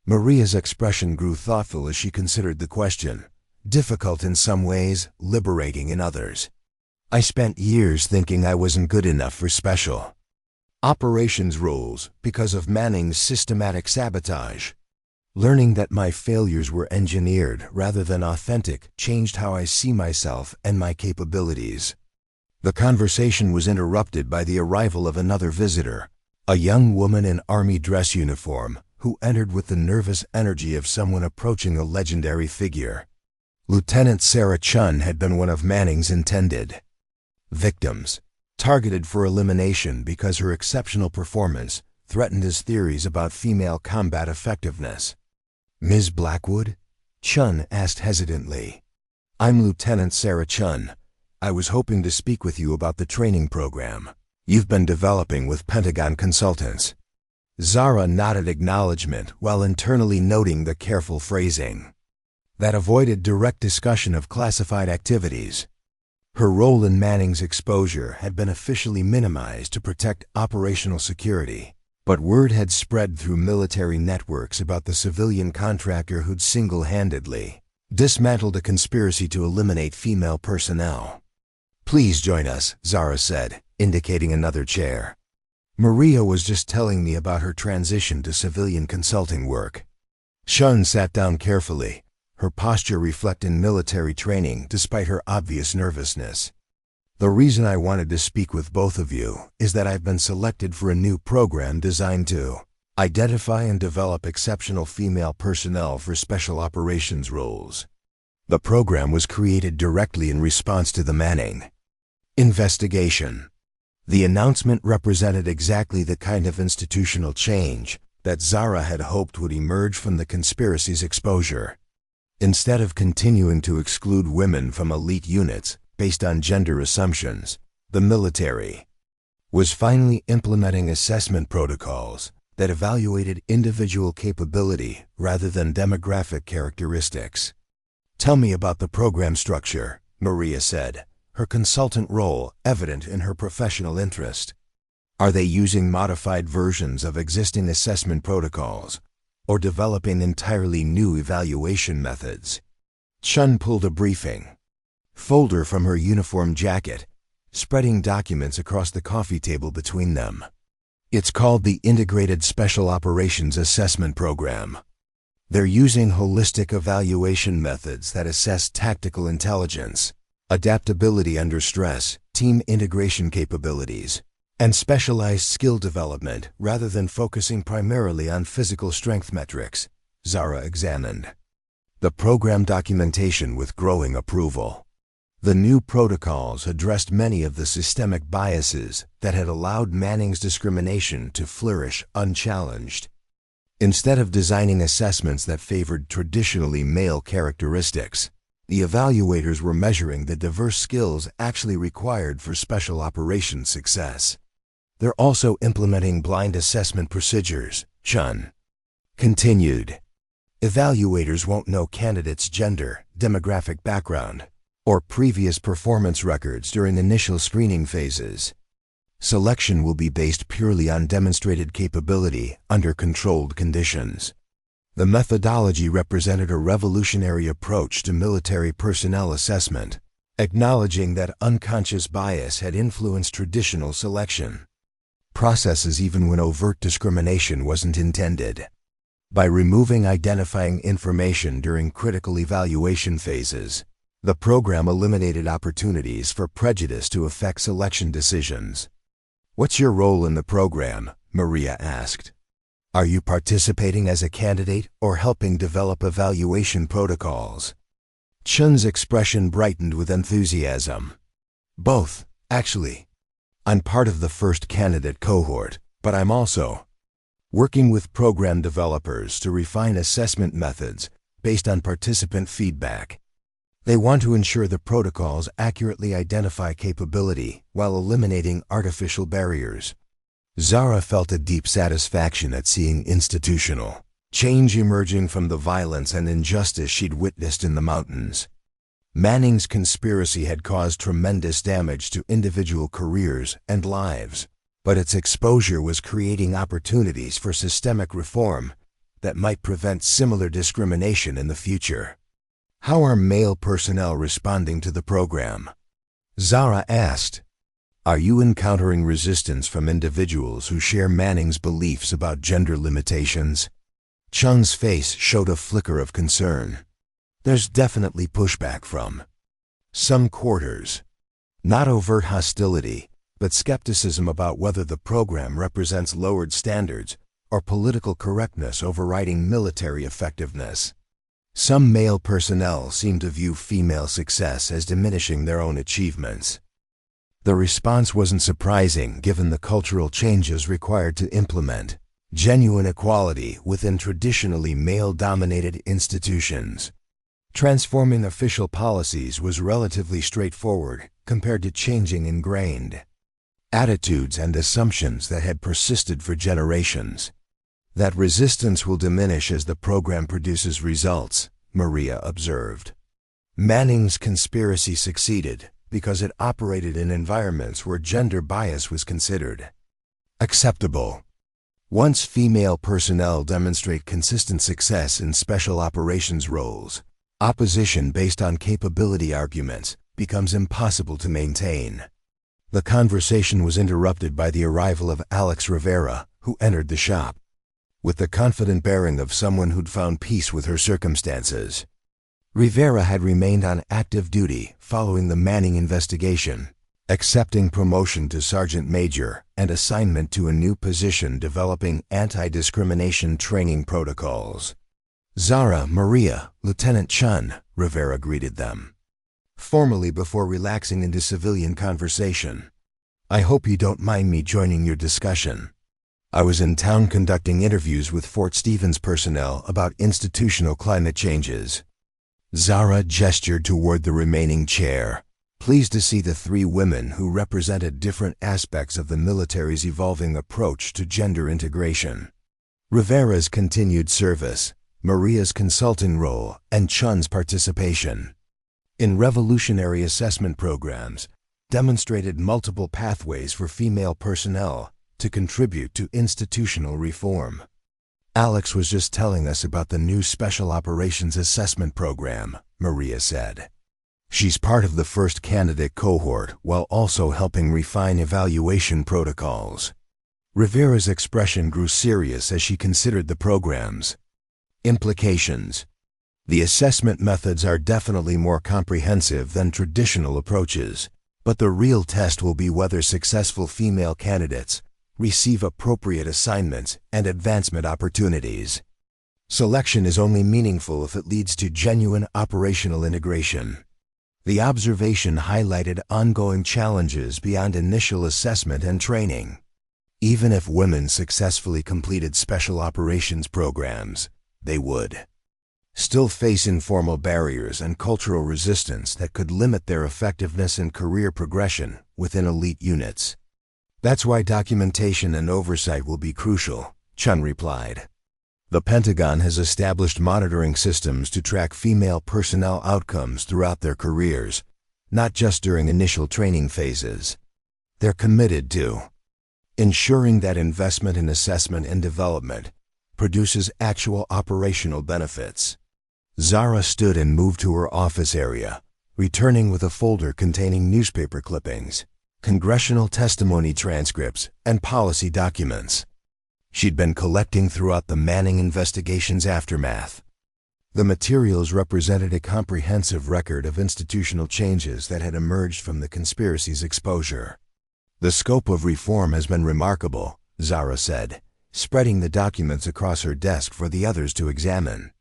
Maria's expression grew thoughtful as she considered the question, difficult in some ways, liberating in others. "I spent years thinking I wasn't good enough for special operations roles because of Manning's systematic sabotage. Learning that my failures were engineered rather than authentic changed how I see myself and my capabilities." The conversation was interrupted by the arrival of another visitor, a young woman in Army dress uniform who entered with the nervous energy of someone approaching a legendary figure. Lieutenant Sarah Chun had been one of Manning's intended victims, targeted for elimination because her exceptional performance threatened his theories about female combat effectiveness. "Ms. Blackwood?" Chun asked hesitantly. "I'm Lieutenant Sarah Chun. I was hoping to speak with you about the training program you've been developing with Pentagon consultants." Zara nodded acknowledgement while internally noting the careful phrasing that avoided direct discussion of classified activities. Her role in Manning's exposure had been officially minimized to protect operational security, but word had spread through military networks about the civilian contractor who'd single-handedly dismantled a conspiracy to eliminate female personnel. "Please join us," Zara said, indicating another chair. "Maria was just telling me about her transition to civilian consulting work." Chun sat down carefully, her posture reflecting military training despite her obvious nervousness. "The reason I wanted to speak with both of you is that I've been selected for a new program designed to identify and develop exceptional female personnel for special operations roles." The program was created directly in response to the Manning investigation. The announcement represented exactly the kind of institutional change that Zara had hoped would emerge from the conspiracy's exposure. Instead of continuing to exclude women from elite units based on gender assumptions, the military was finally implementing assessment protocols that evaluated individual capability rather than demographic characteristics. "Tell me about the program structure," Maria said, her consultant role evident in her professional interest. "Are they using modified versions of existing assessment protocols or developing entirely new evaluation methods?" Chun pulled a briefing folder from her uniform jacket, spreading documents across the coffee table between them. "It's called the Integrated Special Operations Assessment Program. They're using holistic evaluation methods that assess tactical intelligence, adaptability under stress, team integration capabilities, and specialized skill development rather than focusing primarily on physical strength metrics," Zara examined the program documentation with growing approval. The new protocols addressed many of the systemic biases that had allowed Manning's discrimination to flourish unchallenged. Instead of designing assessments that favored traditionally male characteristics, the evaluators were measuring the diverse skills actually required for special operations success. "They're also implementing blind assessment procedures," Chun continued. "Evaluators won't know candidates' gender, demographic background, or previous performance records during initial screening phases. Selection will be based purely on demonstrated capability under controlled conditions." The methodology represented a revolutionary approach to military personnel assessment, acknowledging that unconscious bias had influenced traditional selection processes even when overt discrimination wasn't intended. By removing identifying information during critical evaluation phases, the program eliminated opportunities for prejudice to affect selection decisions. "What's your role in the program?" Maria asked. "Are you participating as a candidate or helping develop evaluation protocols?" Chun's expression brightened with enthusiasm. "Both, actually. I'm part of the first candidate cohort, but I'm also working with program developers to refine assessment methods based on participant feedback. They want to ensure the protocols accurately identify capability while eliminating artificial barriers." Zara felt a deep satisfaction at seeing institutional change emerging from the violence and injustice she'd witnessed in the mountains. Manning's conspiracy had caused tremendous damage to individual careers and lives, but its exposure was creating opportunities for systemic reform that might prevent similar discrimination in the future. "How are male personnel responding to the program?" Zara asked. "Are you encountering resistance from individuals who share Manning's beliefs about gender limitations?" Chun's face showed a flicker of concern. "There's definitely pushback from some quarters. Not overt hostility, but skepticism about whether the program represents lowered standards or political correctness overriding military effectiveness. Some male personnel seem to view female success as diminishing their own achievements." The response wasn't surprising given the cultural changes required to implement genuine equality within traditionally male-dominated institutions. Transforming official policies was relatively straightforward compared to changing ingrained attitudes and assumptions that had persisted for generations. "That resistance will diminish as the program produces results," Maria observed. "Manning's conspiracy succeeded because it operated in environments where gender bias was considered acceptable. Once female personnel demonstrate consistent success in special operations roles, opposition based on capability arguments becomes impossible to maintain." The conversation was interrupted by the arrival of Alex Rivera, who entered the shop with the confident bearing of someone who'd found peace with her circumstances. Rivera had remained on active duty following the Manning investigation, accepting promotion to sergeant major and assignment to a new position developing anti-discrimination training protocols. "Zara, Maria, Lieutenant Chun," Rivera greeted them formally before relaxing into civilian conversation. "I hope you don't mind me joining your discussion. I was in town conducting interviews with Fort Stevens personnel about institutional climate changes." Zara gestured toward the remaining chair, pleased to see the three women who represented different aspects of the military's evolving approach to gender integration. Rivera's continued service, Maria's consulting role, and Chun's participation in revolutionary assessment programs demonstrated multiple pathways for female personnel to contribute to institutional reform. Alex was just telling us about the new Special Operations Assessment Program, Maria said. She's part of the first candidate cohort while also helping refine evaluation protocols. Rivera's expression grew serious as she considered the program's implications. The assessment methods are definitely more comprehensive than traditional approaches, but the real test will be whether successful female candidates receive appropriate assignments and advancement opportunities. Selection is only meaningful if it leads to genuine operational integration. The observation highlighted ongoing challenges beyond initial assessment and training. Even if women successfully completed special operations programs, they would still face informal barriers and cultural resistance that could limit their effectiveness and career progression within elite units. That's why documentation and oversight will be crucial, Chun replied. The Pentagon has established monitoring systems to track female personnel outcomes throughout their careers, not just during initial training phases. They're committed to ensuring that investment in assessment and development produces actual operational benefits. Zara stood and moved to her office area, returning with a folder containing newspaper clippings, congressional testimony transcripts, and policy documents she'd been collecting throughout the Manning investigation's aftermath. The materials represented a comprehensive record of institutional changes that had emerged from the conspiracy's exposure. The scope of reform has been remarkable, Zara said, spreading the documents across her desk for the others to examine.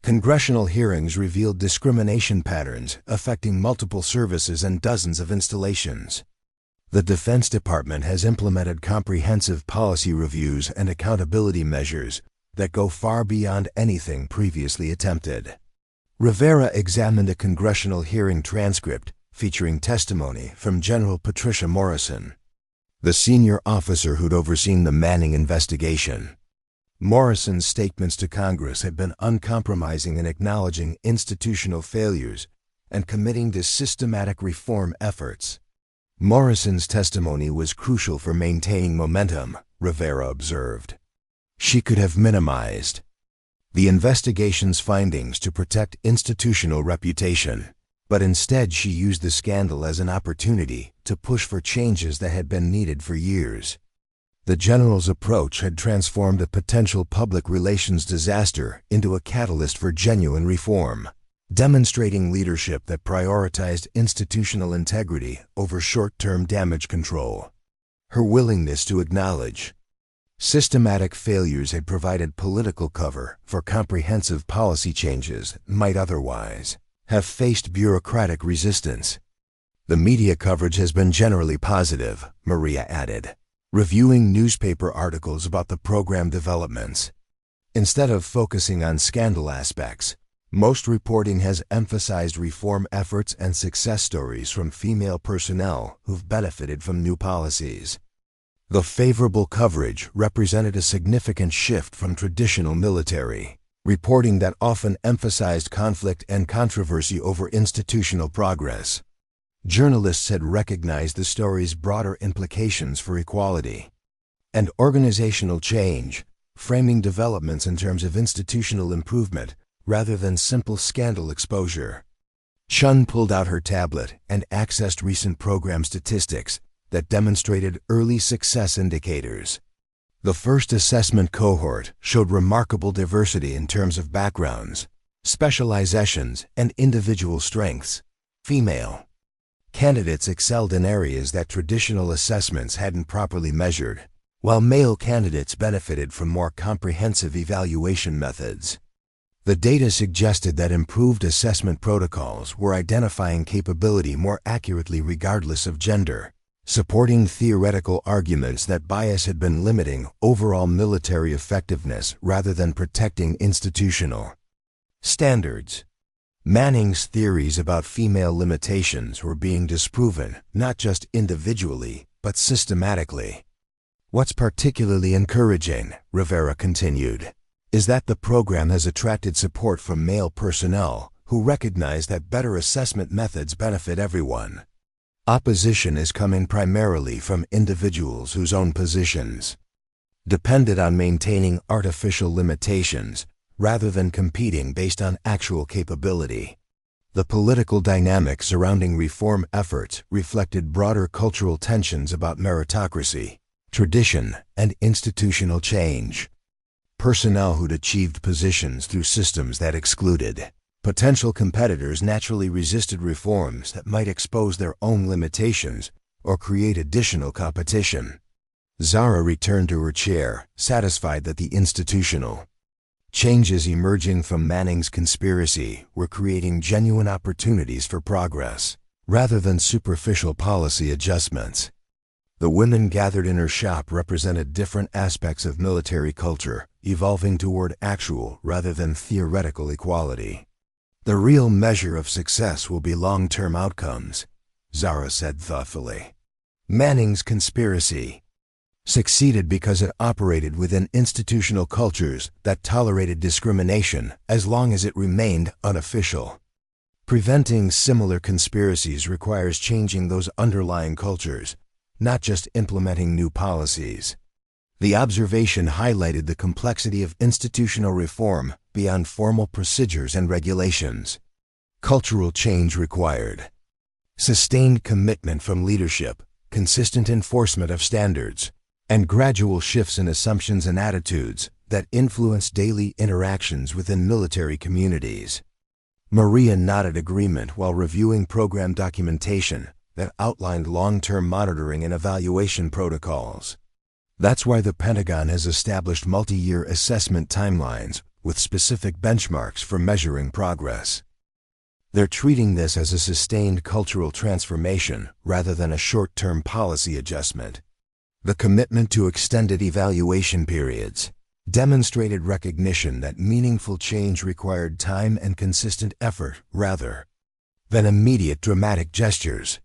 Congressional hearings revealed discrimination patterns affecting multiple services and dozens of installations. The Defense Department has implemented comprehensive policy reviews and accountability measures that go far beyond anything previously attempted. Rivera examined a congressional hearing transcript featuring testimony from General Patricia Morrison, the senior officer who'd overseen the Manning investigation. Morrison's statements to Congress had been uncompromising in acknowledging institutional failures and committing to systematic reform efforts. Morrison's testimony was crucial for maintaining momentum, Rivera observed. She could have minimized the investigation's findings to protect institutional reputation, but instead she used the scandal as an opportunity to push for changes that had been needed for years. The general's approach had transformed a potential public relations disaster into a catalyst for genuine reform, demonstrating leadership that prioritized institutional integrity over short-term damage control. Her willingness to acknowledge systematic failures had provided political cover for comprehensive policy changes that might otherwise have faced bureaucratic resistance. The media coverage has been generally positive, Maria added, reviewing newspaper articles about the program developments. Instead of focusing on scandal aspects, most reporting has emphasized reform efforts and success stories from female personnel who've benefited from new policies. The favorable coverage represented a significant shift from traditional military reporting that often emphasized conflict and controversy over institutional progress. Journalists had recognized the story's broader implications for equality and organizational change, framing developments in terms of institutional improvement rather than simple scandal exposure. Chun pulled out her tablet and accessed recent program statistics that demonstrated early success indicators. The first assessment cohort showed remarkable diversity in terms of backgrounds, specializations, and individual strengths. Female candidates excelled in areas that traditional assessments hadn't properly measured, while male candidates benefited from more comprehensive evaluation methods. The data suggested that improved assessment protocols were identifying capability more accurately regardless of gender, supporting theoretical arguments that bias had been limiting overall military effectiveness rather than protecting institutional standards. Manning's theories about female limitations were being disproven not just individually, but systematically. What's particularly encouraging, Rivera continued, is that the program has attracted support from male personnel who recognize that better assessment methods benefit everyone. Opposition is coming primarily from individuals whose own positions depended on maintaining artificial limitations rather than competing based on actual capability. The political dynamics surrounding reform efforts reflected broader cultural tensions about meritocracy, tradition, and institutional change. Personnel who'd achieved positions through systems that excluded potential competitors naturally resisted reforms that might expose their own limitations or create additional competition. Zara returned to her chair, satisfied that the institutional changes emerging from Manning's conspiracy were creating genuine opportunities for progress, rather than superficial policy adjustments. The women gathered in her shop represented different aspects of military culture, evolving toward actual rather than theoretical equality. The real measure of success will be long-term outcomes, Zara said thoughtfully. Manning's conspiracy succeeded because it operated within institutional cultures that tolerated discrimination as long as it remained unofficial. Preventing similar conspiracies requires changing those underlying cultures, not just implementing new policies. The observation highlighted the complexity of institutional reform beyond formal procedures and regulations. Cultural change required sustained commitment from leadership, consistent enforcement of standards, and gradual shifts in assumptions and attitudes that influence daily interactions within military communities. Maria nodded agreement while reviewing program documentation that outlined long-term monitoring and evaluation protocols. That's why the Pentagon has established multi-year assessment timelines with specific benchmarks for measuring progress. They're treating this as a sustained cultural transformation rather than a short-term policy adjustment. The commitment to extended evaluation periods demonstrated recognition that meaningful change required time and consistent effort rather than immediate dramatic gestures.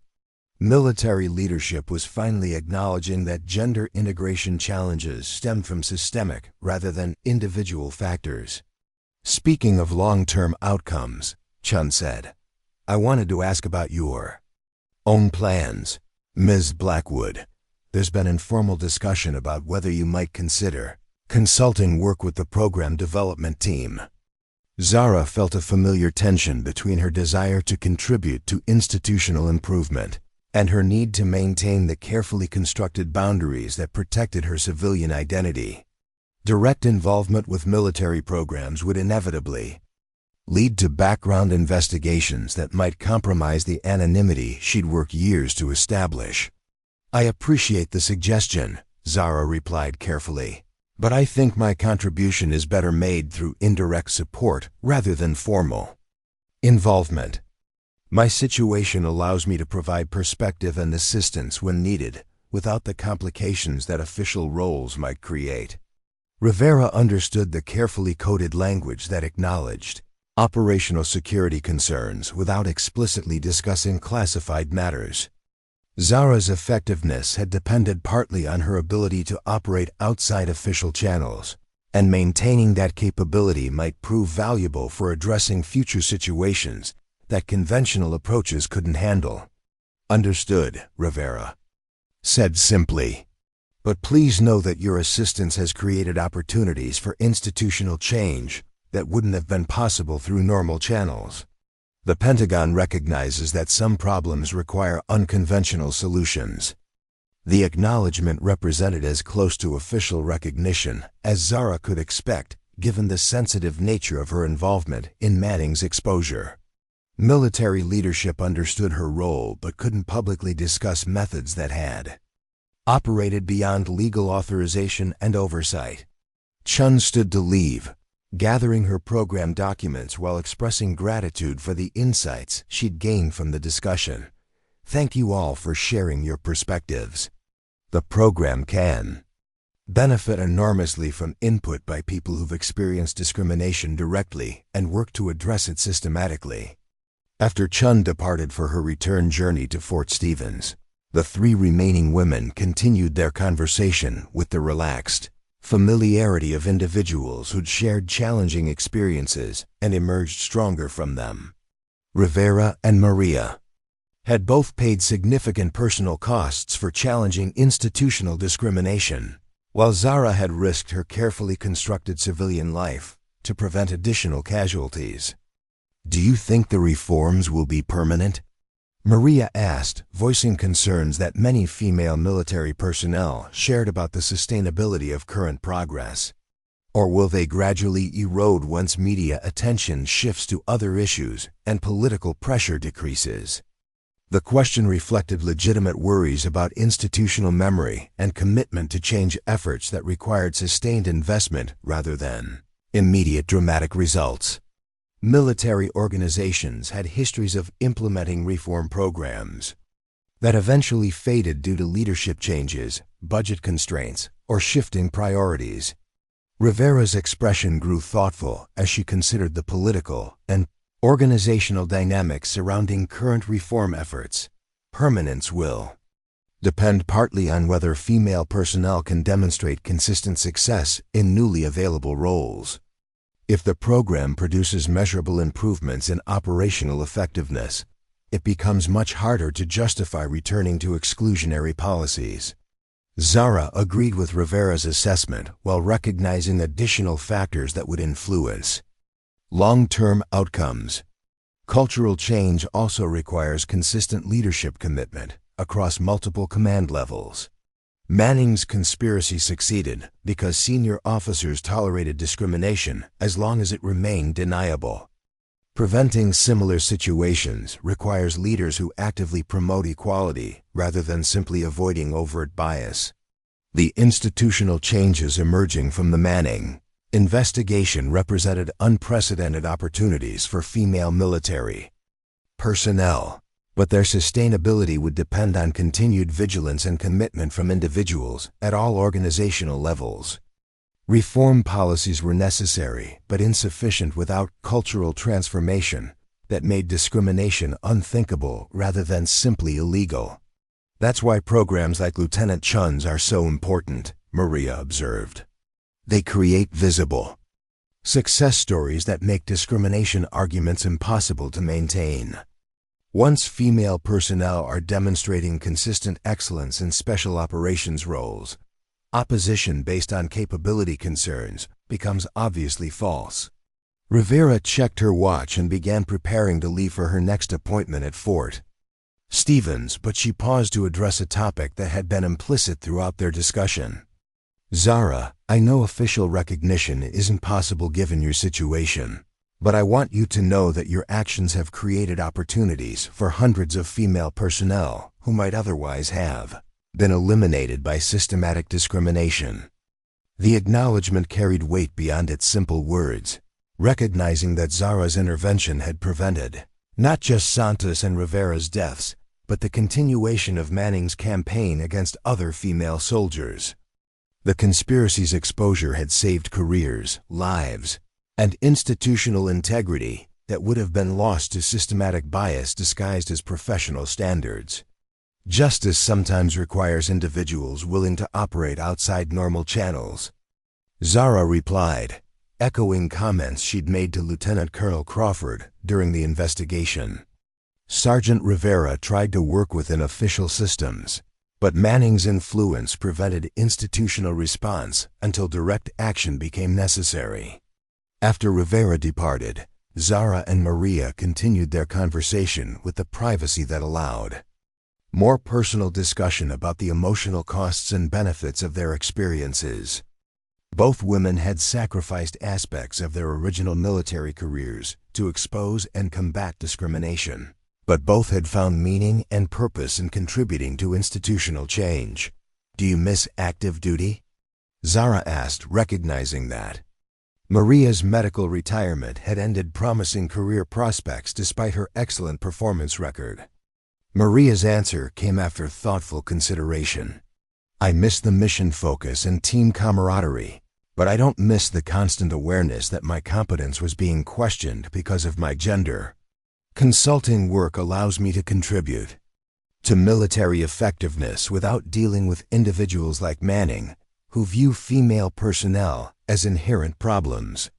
Military leadership was finally acknowledging that gender integration challenges stem from systemic rather than individual factors. Speaking of long-term outcomes, Chun said, I wanted to ask about your own plans, Ms. Blackwood. There's been informal discussion about whether you might consider consulting work with the program development team. Zara felt a familiar tension between her desire to contribute to institutional improvement and her need to maintain the carefully constructed boundaries that protected her civilian identity. Direct involvement with military programs would inevitably lead to background investigations that might compromise the anonymity she'd worked years to establish. I appreciate the suggestion, Zara replied carefully, but I think my contribution is better made through indirect support rather than formal involvement. My situation allows me to provide perspective and assistance when needed, without the complications that official roles might create. Rivera understood the carefully coded language that acknowledged operational security concerns without explicitly discussing classified matters. Zara's effectiveness had depended partly on her ability to operate outside official channels, and maintaining that capability might prove valuable for addressing future situations that conventional approaches couldn't handle. Understood, Rivera said simply. But please know that your assistance has created opportunities for institutional change that wouldn't have been possible through normal channels. The Pentagon recognizes that some problems require unconventional solutions. The acknowledgement represented as close to official recognition as Zara could expect, given the sensitive nature of her involvement in Manning's exposure. Military leadership understood her role but couldn't publicly discuss methods that had operated beyond legal authorization and oversight. Chun stood to leave, gathering her program documents while expressing gratitude for the insights she'd gained from the discussion. Thank you all for sharing your perspectives. The program can benefit enormously from input by people who've experienced discrimination directly and work to address it systematically. After Chun departed for her return journey to Fort Stevens, The three remaining women continued their conversation with the relaxed familiarity of individuals who'd shared challenging experiences and emerged stronger from them. Rivera and Maria had both paid significant personal costs for challenging institutional discrimination, while Zara had risked her carefully constructed civilian life to prevent additional casualties. "Do you think the reforms will be permanent?" Maria asked, voicing concerns that many female military personnel shared about the sustainability of current progress. "Or will they gradually erode once media attention shifts to other issues and political pressure decreases?" The question reflected legitimate worries about institutional memory and commitment to change efforts that required sustained investment rather than immediate dramatic results. Military organizations had histories of implementing reform programs that eventually faded due to leadership changes, budget constraints, or shifting priorities. Rivera's expression grew thoughtful as she considered the political and organizational dynamics surrounding current reform efforts. "Permanence will depend partly on whether female personnel can demonstrate consistent success in newly available roles. If the program produces measurable improvements in operational effectiveness, it becomes much harder to justify returning to exclusionary policies." Zara agreed with Rivera's assessment while recognizing additional factors that would influence long-term outcomes. Cultural change also requires consistent leadership commitment across multiple command levels. Manning's conspiracy succeeded because senior officers tolerated discrimination as long as it remained deniable. Preventing similar situations requires leaders who actively promote equality rather than simply avoiding overt bias. The institutional changes emerging from the Manning investigation represented unprecedented opportunities for female military personnel, but their sustainability would depend on continued vigilance and commitment from individuals at all organizational levels. Reform policies were necessary but insufficient without cultural transformation that made discrimination unthinkable rather than simply illegal. "That's why programs like Lieutenant Chun's are so important," Maria observed. "They create visible success stories that make discrimination arguments impossible to maintain. Once female personnel are demonstrating consistent excellence in special operations roles, opposition based on capability concerns becomes obviously false." Rivera checked her watch and began preparing to leave for her next appointment at Fort Stevens, but she paused to address a topic that had been implicit throughout their discussion. "Zara, I know official recognition isn't possible given your situation, but I want you to know that your actions have created opportunities for hundreds of female personnel who might otherwise have been eliminated by systematic discrimination." The acknowledgement carried weight beyond its simple words, recognizing that Zara's intervention had prevented not just Santos and Rivera's deaths, but the continuation of Manning's campaign against other female soldiers. The conspiracy's exposure had saved careers, lives, and institutional integrity that would have been lost to systematic bias disguised as professional standards. Justice sometimes requires individuals willing to operate outside normal channels. Zara replied, echoing comments she'd made to Lieutenant Colonel Crawford during the investigation. Sergeant Rivera tried to work within official systems, but Manning's influence prevented institutional response until direct action became necessary. After Rivera departed, Zara and Maria continued their conversation with the privacy that allowed more personal discussion about the emotional costs and benefits of their experiences. Both women had sacrificed aspects of their original military careers to expose and combat discrimination, but both had found meaning and purpose in contributing to institutional change. "Do you miss active duty?" Zara asked, recognizing that Maria's medical retirement had ended promising career prospects despite her excellent performance record. Maria's answer came after thoughtful consideration. "I miss the mission focus and team camaraderie, but I don't miss the constant awareness that my competence was being questioned because of my gender. Consulting work allows me to contribute to military effectiveness without dealing with individuals like Manning, who view female personnel as inherent problems.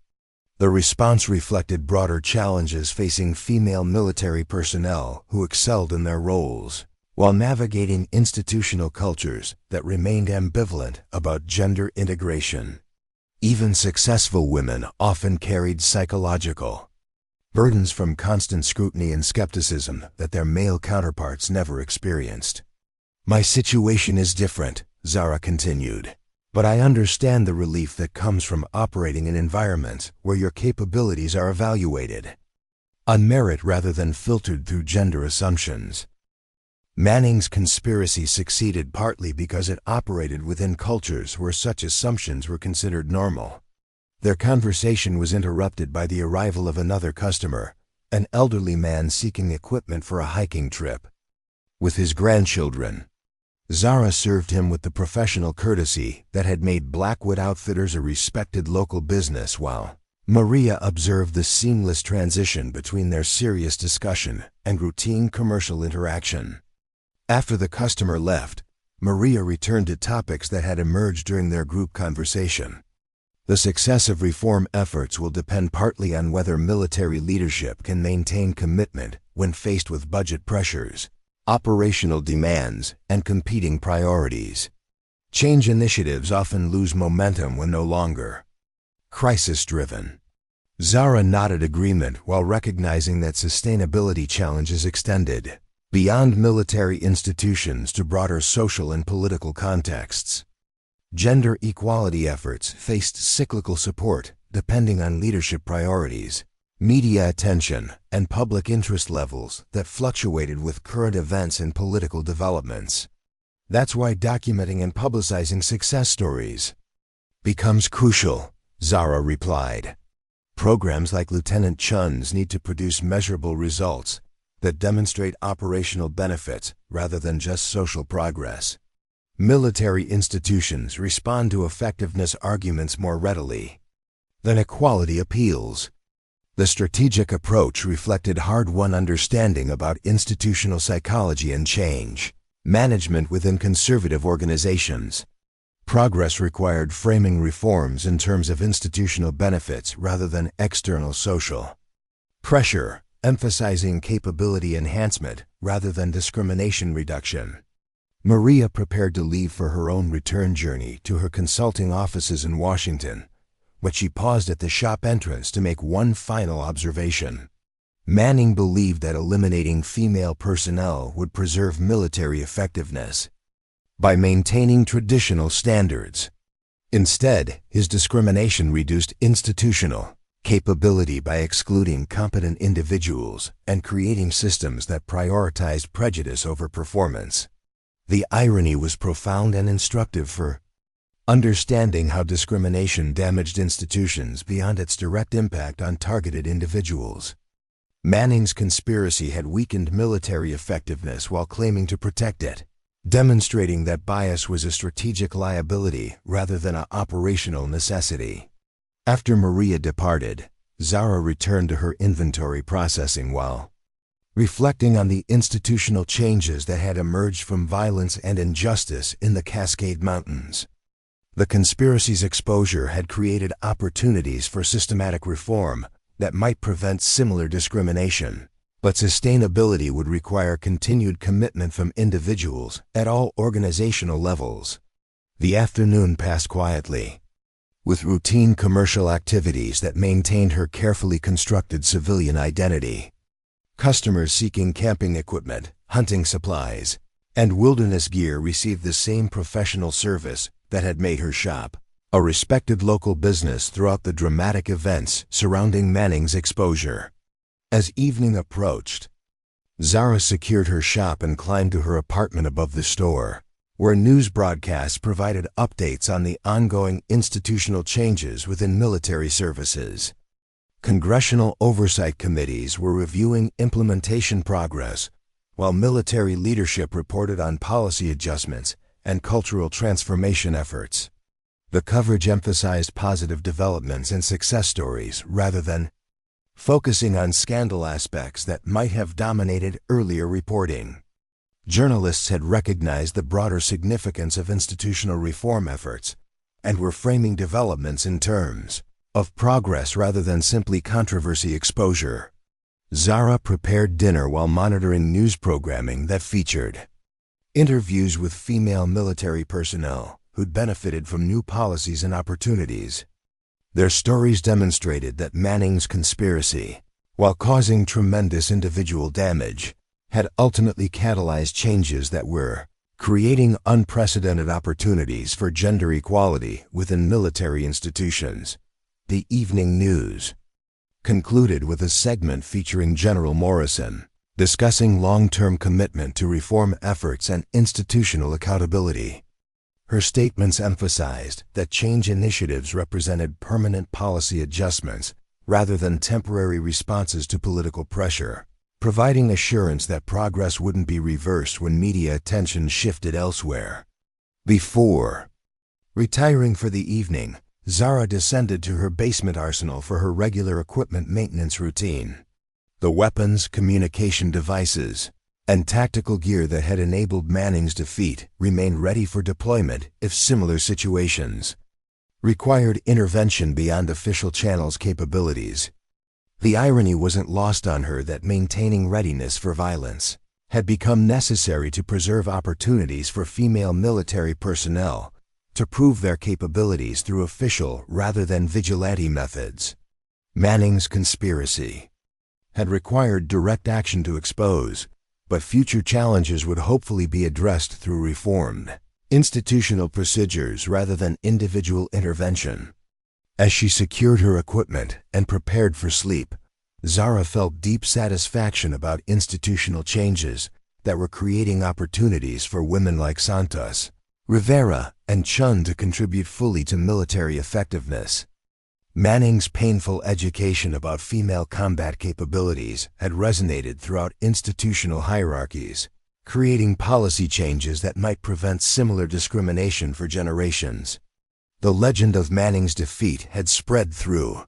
The response reflected broader challenges facing female military personnel who excelled in their roles, while navigating institutional cultures that remained ambivalent about gender integration. Even successful women often carried psychological burdens from constant scrutiny and skepticism that their male counterparts never experienced. "My situation is different," Zara continued, "but I understand the relief that comes from operating in environments where your capabilities are evaluated on merit rather than filtered through gender assumptions." Manning's conspiracy succeeded partly because it operated within cultures where such assumptions were considered normal. Their conversation was interrupted by the arrival of another customer, an elderly man seeking equipment for a hiking trip. With his grandchildren, Zara served him with the professional courtesy that had made Blackwood Outfitters a respected local business, while Maria observed the seamless transition between their serious discussion and routine commercial interaction. After the customer left, Maria returned to topics that had emerged during their group conversation. The success of reform efforts will depend partly on whether military leadership can maintain commitment when faced with budget pressures, operational demands, and competing priorities. Change initiatives often lose momentum when no longer crisis-driven. Zara nodded agreement while recognizing that sustainability challenges extended beyond military institutions to broader social and political contexts. Gender equality efforts faced cyclical support depending on leadership priorities, media attention, and public interest levels that fluctuated with current events and political developments. That's why documenting and publicizing success stories becomes crucial, Zara replied. Programs like Lieutenant Chun's need to produce measurable results that demonstrate operational benefits rather than just social progress. Military institutions respond to effectiveness arguments more readily than equality appeals. The strategic approach reflected hard-won understanding about institutional psychology and change management within conservative organizations. Progress required framing reforms in terms of institutional benefits rather than external social pressure, emphasizing capability enhancement rather than discrimination reduction. Maria prepared to leave for her own return journey to her consulting offices in Washington, but she paused at the shop entrance to make one final observation. Manning believed that eliminating female personnel would preserve military effectiveness by maintaining traditional standards. Instead, his discrimination reduced institutional capability by excluding competent individuals and creating systems that prioritized prejudice over performance. The irony was profound and instructive for understanding how discrimination damaged institutions beyond its direct impact on targeted individuals. Manning's conspiracy had weakened military effectiveness while claiming to protect it, demonstrating that bias was a strategic liability rather than an operational necessity. After Maria departed, Zara returned to her inventory processing while reflecting on the institutional changes that had emerged from violence and injustice in the Cascade Mountains. The conspiracy's exposure had created opportunities for systematic reform that might prevent similar discrimination, but sustainability would require continued commitment from individuals at all organizational levels. The afternoon passed quietly, with routine commercial activities that maintained her carefully constructed civilian identity. Customers seeking camping equipment, hunting supplies, and wilderness gear received the same professional service that had made her shop a respected local business throughout the dramatic events surrounding Manning's exposure. As evening approached, Zara secured her shop and climbed to her apartment above the store, where news broadcasts provided updates on the ongoing institutional changes within military services. Congressional oversight committees were reviewing implementation progress, while military leadership reported on policy adjustments and cultural transformation efforts. The coverage emphasized positive developments and success stories rather than focusing on scandal aspects that might have dominated earlier reporting. Journalists had recognized the broader significance of institutional reform efforts and were framing developments in terms of progress rather than simply controversy exposure. Zara prepared dinner while monitoring news programming that featured interviews with female military personnel who'd benefited from new policies and opportunities. Their stories demonstrated that Manning's conspiracy, while causing tremendous individual damage, had ultimately catalyzed changes that were creating unprecedented opportunities for gender equality within military institutions. The evening news concluded with a segment featuring General Morrison, discussing long-term commitment to reform efforts and institutional accountability. Her statements emphasized that change initiatives represented permanent policy adjustments rather than temporary responses to political pressure, providing assurance that progress wouldn't be reversed when media attention shifted elsewhere. Before retiring for the evening, Zara descended to her basement arsenal for her regular equipment maintenance routine. The weapons, communication devices, and tactical gear that had enabled Manning's defeat remained ready for deployment if similar situations required intervention beyond official channels' capabilities. The irony wasn't lost on her that maintaining readiness for violence had become necessary to preserve opportunities for female military personnel to prove their capabilities through official rather than vigilante methods. Manning's conspiracy had required direct action to expose, but future challenges would hopefully be addressed through reformed institutional procedures rather than individual intervention. As she secured her equipment and prepared for sleep, Zara felt deep satisfaction about institutional changes that were creating opportunities for women like Santos, Rivera, and Chun to contribute fully to military effectiveness. Manning's painful education about female combat capabilities had resonated throughout institutional hierarchies, creating policy changes that might prevent similar discrimination for generations. The legend of Manning's defeat had spread through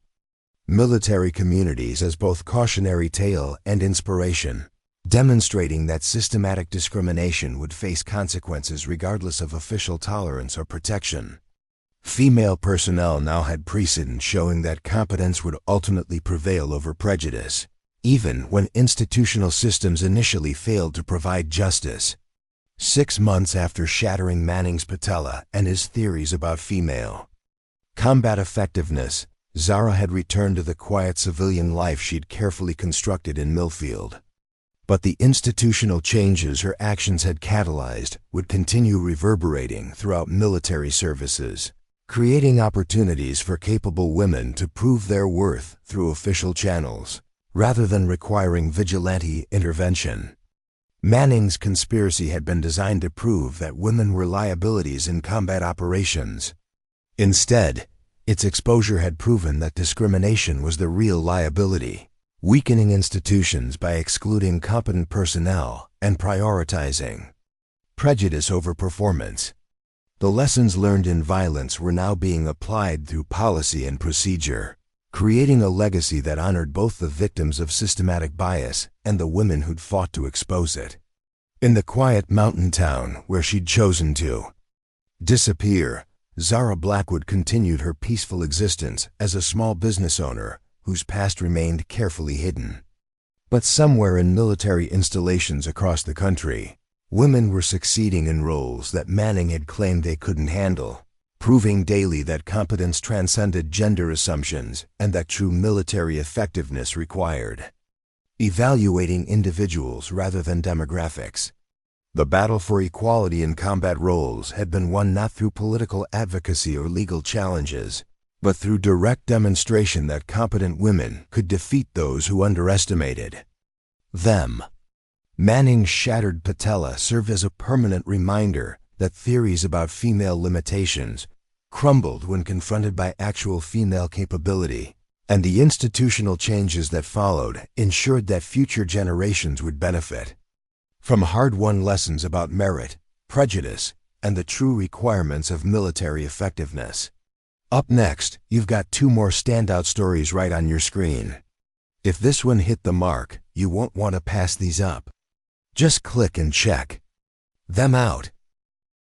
military communities as both cautionary tale and inspiration, demonstrating that systematic discrimination would face consequences regardless of official tolerance or protection. Female personnel now had precedent showing that competence would ultimately prevail over prejudice, even when institutional systems initially failed to provide justice. 6 months after shattering Manning's Patella and his theories about female combat effectiveness, Zara had returned to the quiet civilian life she'd carefully constructed in Millfield. But the institutional changes her actions had catalyzed would continue reverberating throughout military services, creating opportunities for capable women to prove their worth through official channels, rather than requiring vigilante intervention. Manning's conspiracy had been designed to prove that women were liabilities in combat operations. Instead, its exposure had proven that discrimination was the real liability, weakening institutions by excluding competent personnel and prioritizing prejudice over performance. The lessons learned in violence were now being applied through policy and procedure, creating a legacy that honored both the victims of systematic bias and the women who'd fought to expose it. In the quiet mountain town where she'd chosen to disappear, Zara Blackwood continued her peaceful existence as a small business owner whose past remained carefully hidden. But somewhere in military installations across the country, women were succeeding in roles that Manning had claimed they couldn't handle, proving daily that competence transcended gender assumptions and that true military effectiveness required evaluating individuals rather than demographics. The battle for equality in combat roles had been won not through political advocacy or legal challenges, but through direct demonstration that competent women could defeat those who underestimated them. Manning's shattered patella served as a permanent reminder that theories about female limitations crumbled when confronted by actual female capability, and the institutional changes that followed ensured that future generations would benefit from hard-won lessons about merit, prejudice, and the true requirements of military effectiveness. Up next, you've got 2 more standout stories right on your screen. If this one hit the mark, you won't want to pass these up. Just click and check. Them out.